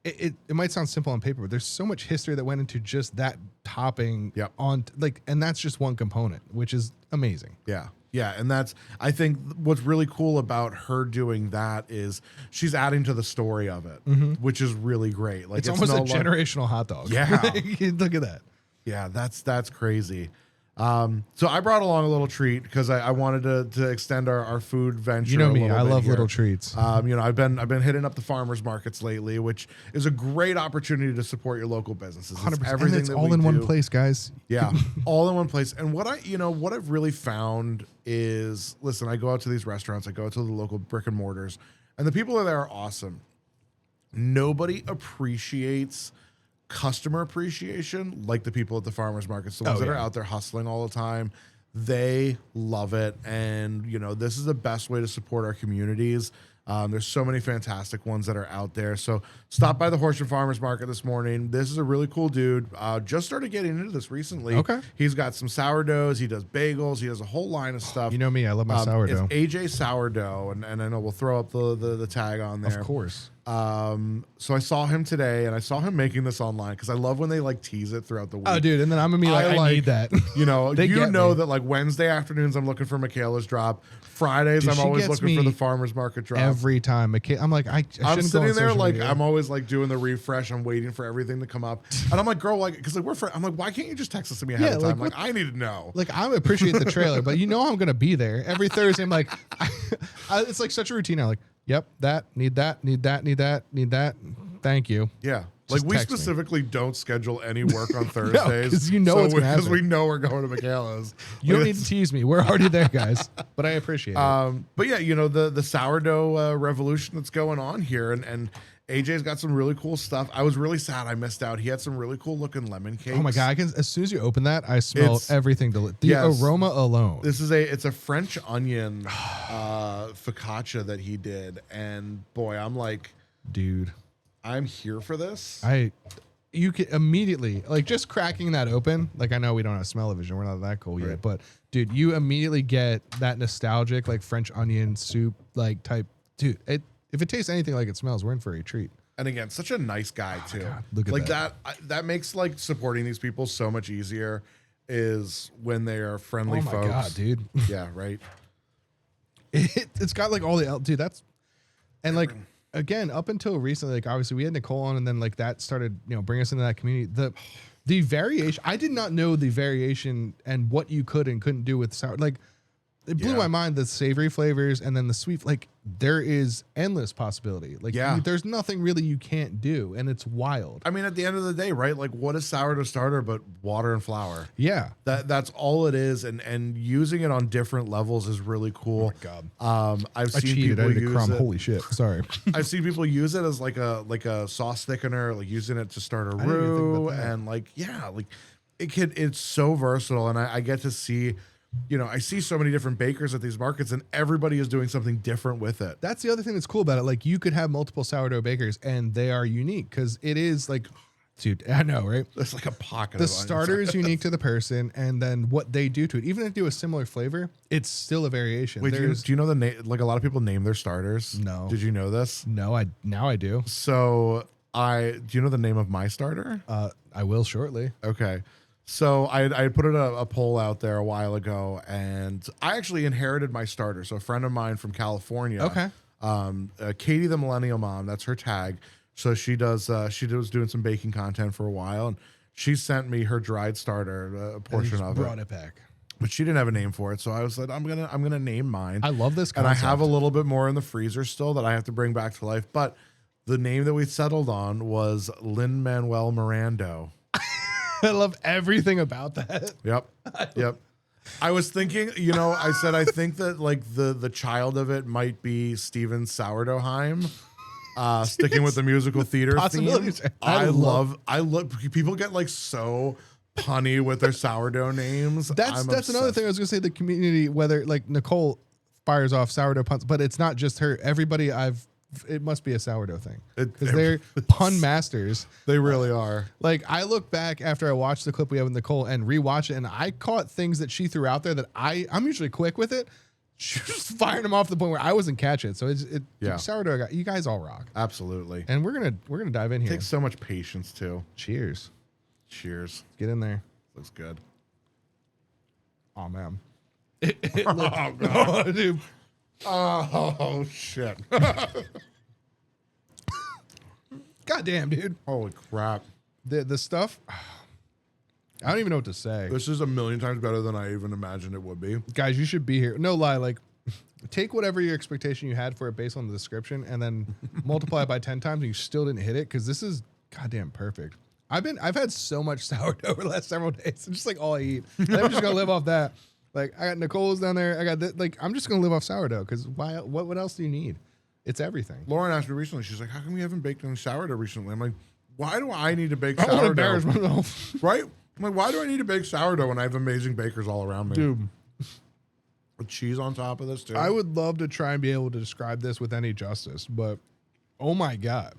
It might sound simple on paper, but there's so much history that went into just that topping on and that's just one component, which is amazing. Yeah. Yeah. And I think what's really cool about her doing that is she's adding to the story of it, which is really great. It's almost a generational hot dog. Yeah. Look at that. Yeah. That's crazy. So I brought along a little treat because I wanted to extend our food venture. You know me, I love here. little treats. I've been hitting up the farmers markets lately, which is a great opportunity to support your local businesses. 100%. Everything and it's that all in one place, guys. Yeah, all in one place. And what I've really found is, listen, I go out to these restaurants, I go out to the local brick and mortars, and the people there are awesome. Nobody appreciates customer appreciation like the people at the farmers markets, the ones that are out there hustling all the time. They love it, and this is the best way to support our communities. There's so many fantastic ones that are out there. So stop by the Horsham Farmers Market this morning. This is a really cool dude. Just started getting into this recently. Okay. He's got some sourdoughs. He does bagels. He does a whole line of stuff. You know me, I love my sourdough. It's AJ Sourdough, and I know we'll throw up the tag on there. Of course. So I saw him today, and I saw him making this online because I love when they tease it throughout the week. Oh, dude, and then I'm gonna be I need that. That Wednesday afternoons I'm looking for Michaela's drop. Fridays Dude, I'm always looking for the farmers market drop. Every time, I'm like, I'm sitting there media. I'm always doing the refresh. I'm waiting for everything to come up, and I'm like, girl, because we're friends. I'm like, why can't you just text us to me ahead of time? I need to know. I appreciate the trailer, but I'm gonna be there every Thursday. I'm like, it's such a routine now. Yep, need that. Thank you. Yeah. We specifically don't schedule any work on Thursdays. Because because we know we're going to Michaela's. You don't need to tease me. We're already there, guys. But I appreciate it. But yeah, the sourdough revolution that's going on here, and AJ's got some really cool stuff. I was really sad I missed out. He had some really cool looking lemon cakes. Oh my God. As soon as you open that, I smell It's- everything. The aroma alone. It's a French onion focaccia that he did. And boy, I'm like, Dude. I'm here for this. You can immediately, like, just cracking that open. Like, I know we don't have smell-o-vision. We're not that cool yet. But, dude, you immediately get that nostalgic, like, French onion soup, like, type. Dude, if it tastes anything like it smells, we're in for a treat. And again, such a nice guy too. God, look at like that. that makes like supporting these people so much easier is when they are friendly folks. Oh my God, dude. Yeah, right. It's got like all the dude. That's and like again up until recently, like obviously we had Nicole on, and then like that started bring us into that community. The variation. I did not know the variation and what you could and couldn't do with sour. Like it blew my mind, the savory flavors and then the sweet. Like there is endless possibility. Like there's nothing really you can't do, and it's wild. I mean, at the end of the day, right? Like, what is sourdough starter but water and flour? Yeah, that's all it is, and using it on different levels is really cool. Oh my God. I've I seen cheated. I people did a use crumb. it. Holy shit! Sorry. I've seen people use it as like a sauce thickener, like using it to start a didn't even think roux, about that. and like it's so versatile, and I get to see. I see so many different bakers at these markets, and everybody is doing something different with it. That's the other thing that's cool about it. Like you could have multiple sourdough bakers, and they are unique because it is like, dude, I know, right? It's like a pocket. The of starter is unique to the person, and then what they do to it, even if they do a similar flavor, it's still a variation. Wait, do you know the name? Like a lot of people name their starters. No. Did you know this? No, I do. So do you know the name of my starter? I will shortly. Okay. So I put a poll out there a while ago, and I actually inherited my starter. So a friend of mine from California, Katie the Millennial Mom, that's her tag. So she was doing some baking content for a while, and she sent me her dried starter, a portion of brought it back. but she didn't have a name for it. So I was like, I'm gonna name mine. I love this and I concept. have a little bit more in the freezer still that I have to bring back to life. But the name that we settled on was Lin-Manuel Miranda. I love everything about that. Yep. I was thinking, I said I think that like the child of it might be Steven Sourdoughheim, sticking with the musical theater theme. Possibilities. I love people get like so punny with their sourdough names. That's another thing I was gonna say. The community, whether like Nicole fires off sourdough puns, but it's not just her. Everybody it must be a sourdough thing because they're pun masters. They really are. Like I look back after I watched the clip we have with Nicole and rewatch it, and I caught things that she threw out there that I'm usually quick with it. She was firing them off to the point where I wasn't catching it. So sourdough guy, you guys all rock. Absolutely. And we're gonna dive in It here. takes so much patience too. Cheers. Get in there. Looks good. Oh man. Oh god. Oh, dude. Oh shit. Goddamn, dude. Holy crap. The stuff. I don't even know what to say. This is a million times better than I even imagined it would be. Guys, you should be here. No lie, like take whatever your expectation you had for it based on the description and then multiply it by 10 times and you still didn't hit it because this is goddamn perfect. I've had so much sourdough over the last several days. It's just like all I eat. And I'm just gonna live off that. Like I got Nicole's down there. I got I'm just gonna live off sourdough because why? What else do you need? It's everything. Lauren asked me recently, she's like, how come we haven't baked any sourdough recently? I'm like, why do I need to bake I don't want to sourdough? embarrass myself. Right? I'm like, why do I need to bake sourdough when I have amazing bakers all around me? Dude, With cheese on top of this too. I would love to try and be able to describe this with any justice, but oh my God.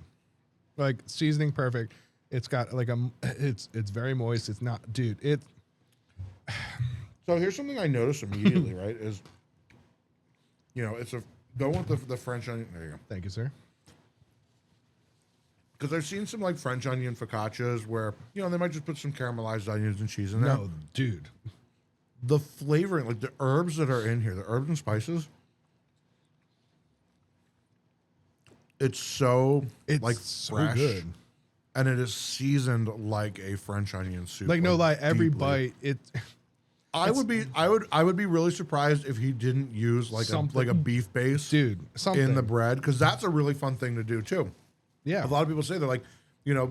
Like seasoning perfect. It's got like it's very moist. It's not, dude, So here's something I noticed immediately, right? Is it's go with the French onion. There you go. Thank you, sir. Because I've seen some like French onion focaccias where they might just put some caramelized onions and cheese in there. No, dude. The flavoring, like the herbs that are in here, the herbs and spices, it's so like so fresh, good. and it is seasoned like a French onion soup. Like no lie, every deeply. bite I would be really surprised if he didn't use like a beef base, dude, something in the bread, because that's a really fun thing to do too. Yeah. A lot of people say they're like,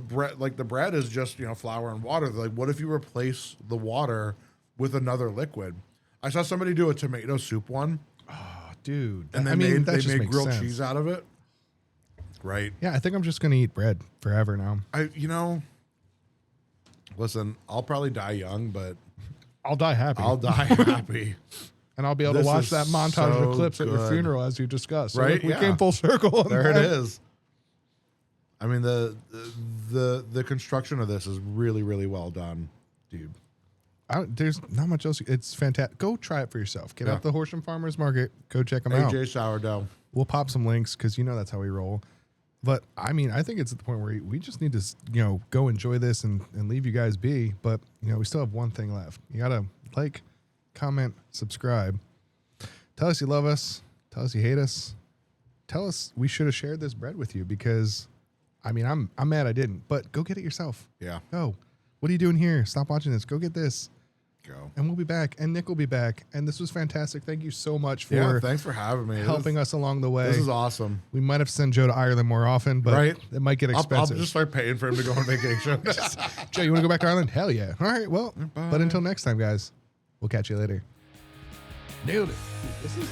bread, like the bread is just flour and water. They're like, what if you replace the water with another liquid? I saw somebody do a tomato soup one, Oh, dude. and I they mean, made that just makes grilled sense. cheese out of it. right? Yeah, I think I'm just gonna eat bread forever now. Listen, I'll probably die young, but I'll die happy. I'll die happy. And I'll be able This to watch is that montage so of clips at your good. funeral as you discussed. So Right? look, we Yeah. came full circle. On There that. it is. I mean, the construction of this is really, really well done, dude. There's not much else. It's fantastic. Go try it for yourself. Get Yeah. out the Horsham Farmers Market. Go check them out. AJ Sourdough. We'll pop some links because that's how we roll. But I mean, I think it's at the point where we just need to, go enjoy this and leave you guys be. But, we still have one thing left. You got to like, comment, subscribe. Tell us you love us. Tell us you hate us. Tell us we should have shared this bread with you because, I mean, I'm mad I didn't. But go get it yourself. Yeah. Go. What are you doing here? Stop watching this. Go get this. Go. And we'll be back. And Nick will be back. And this was fantastic. Thank you so much Yeah, for thanks for having me. helping us along the way. This is awesome. We might have to send Joe to Ireland more often, but Right. it might get I'll expensive. just start paying for him to go on vacation. Joe, you want to go back to Ireland? Hell yeah. All right, well, Bye. but until next time, guys, we'll catch you later. Nailed it. This is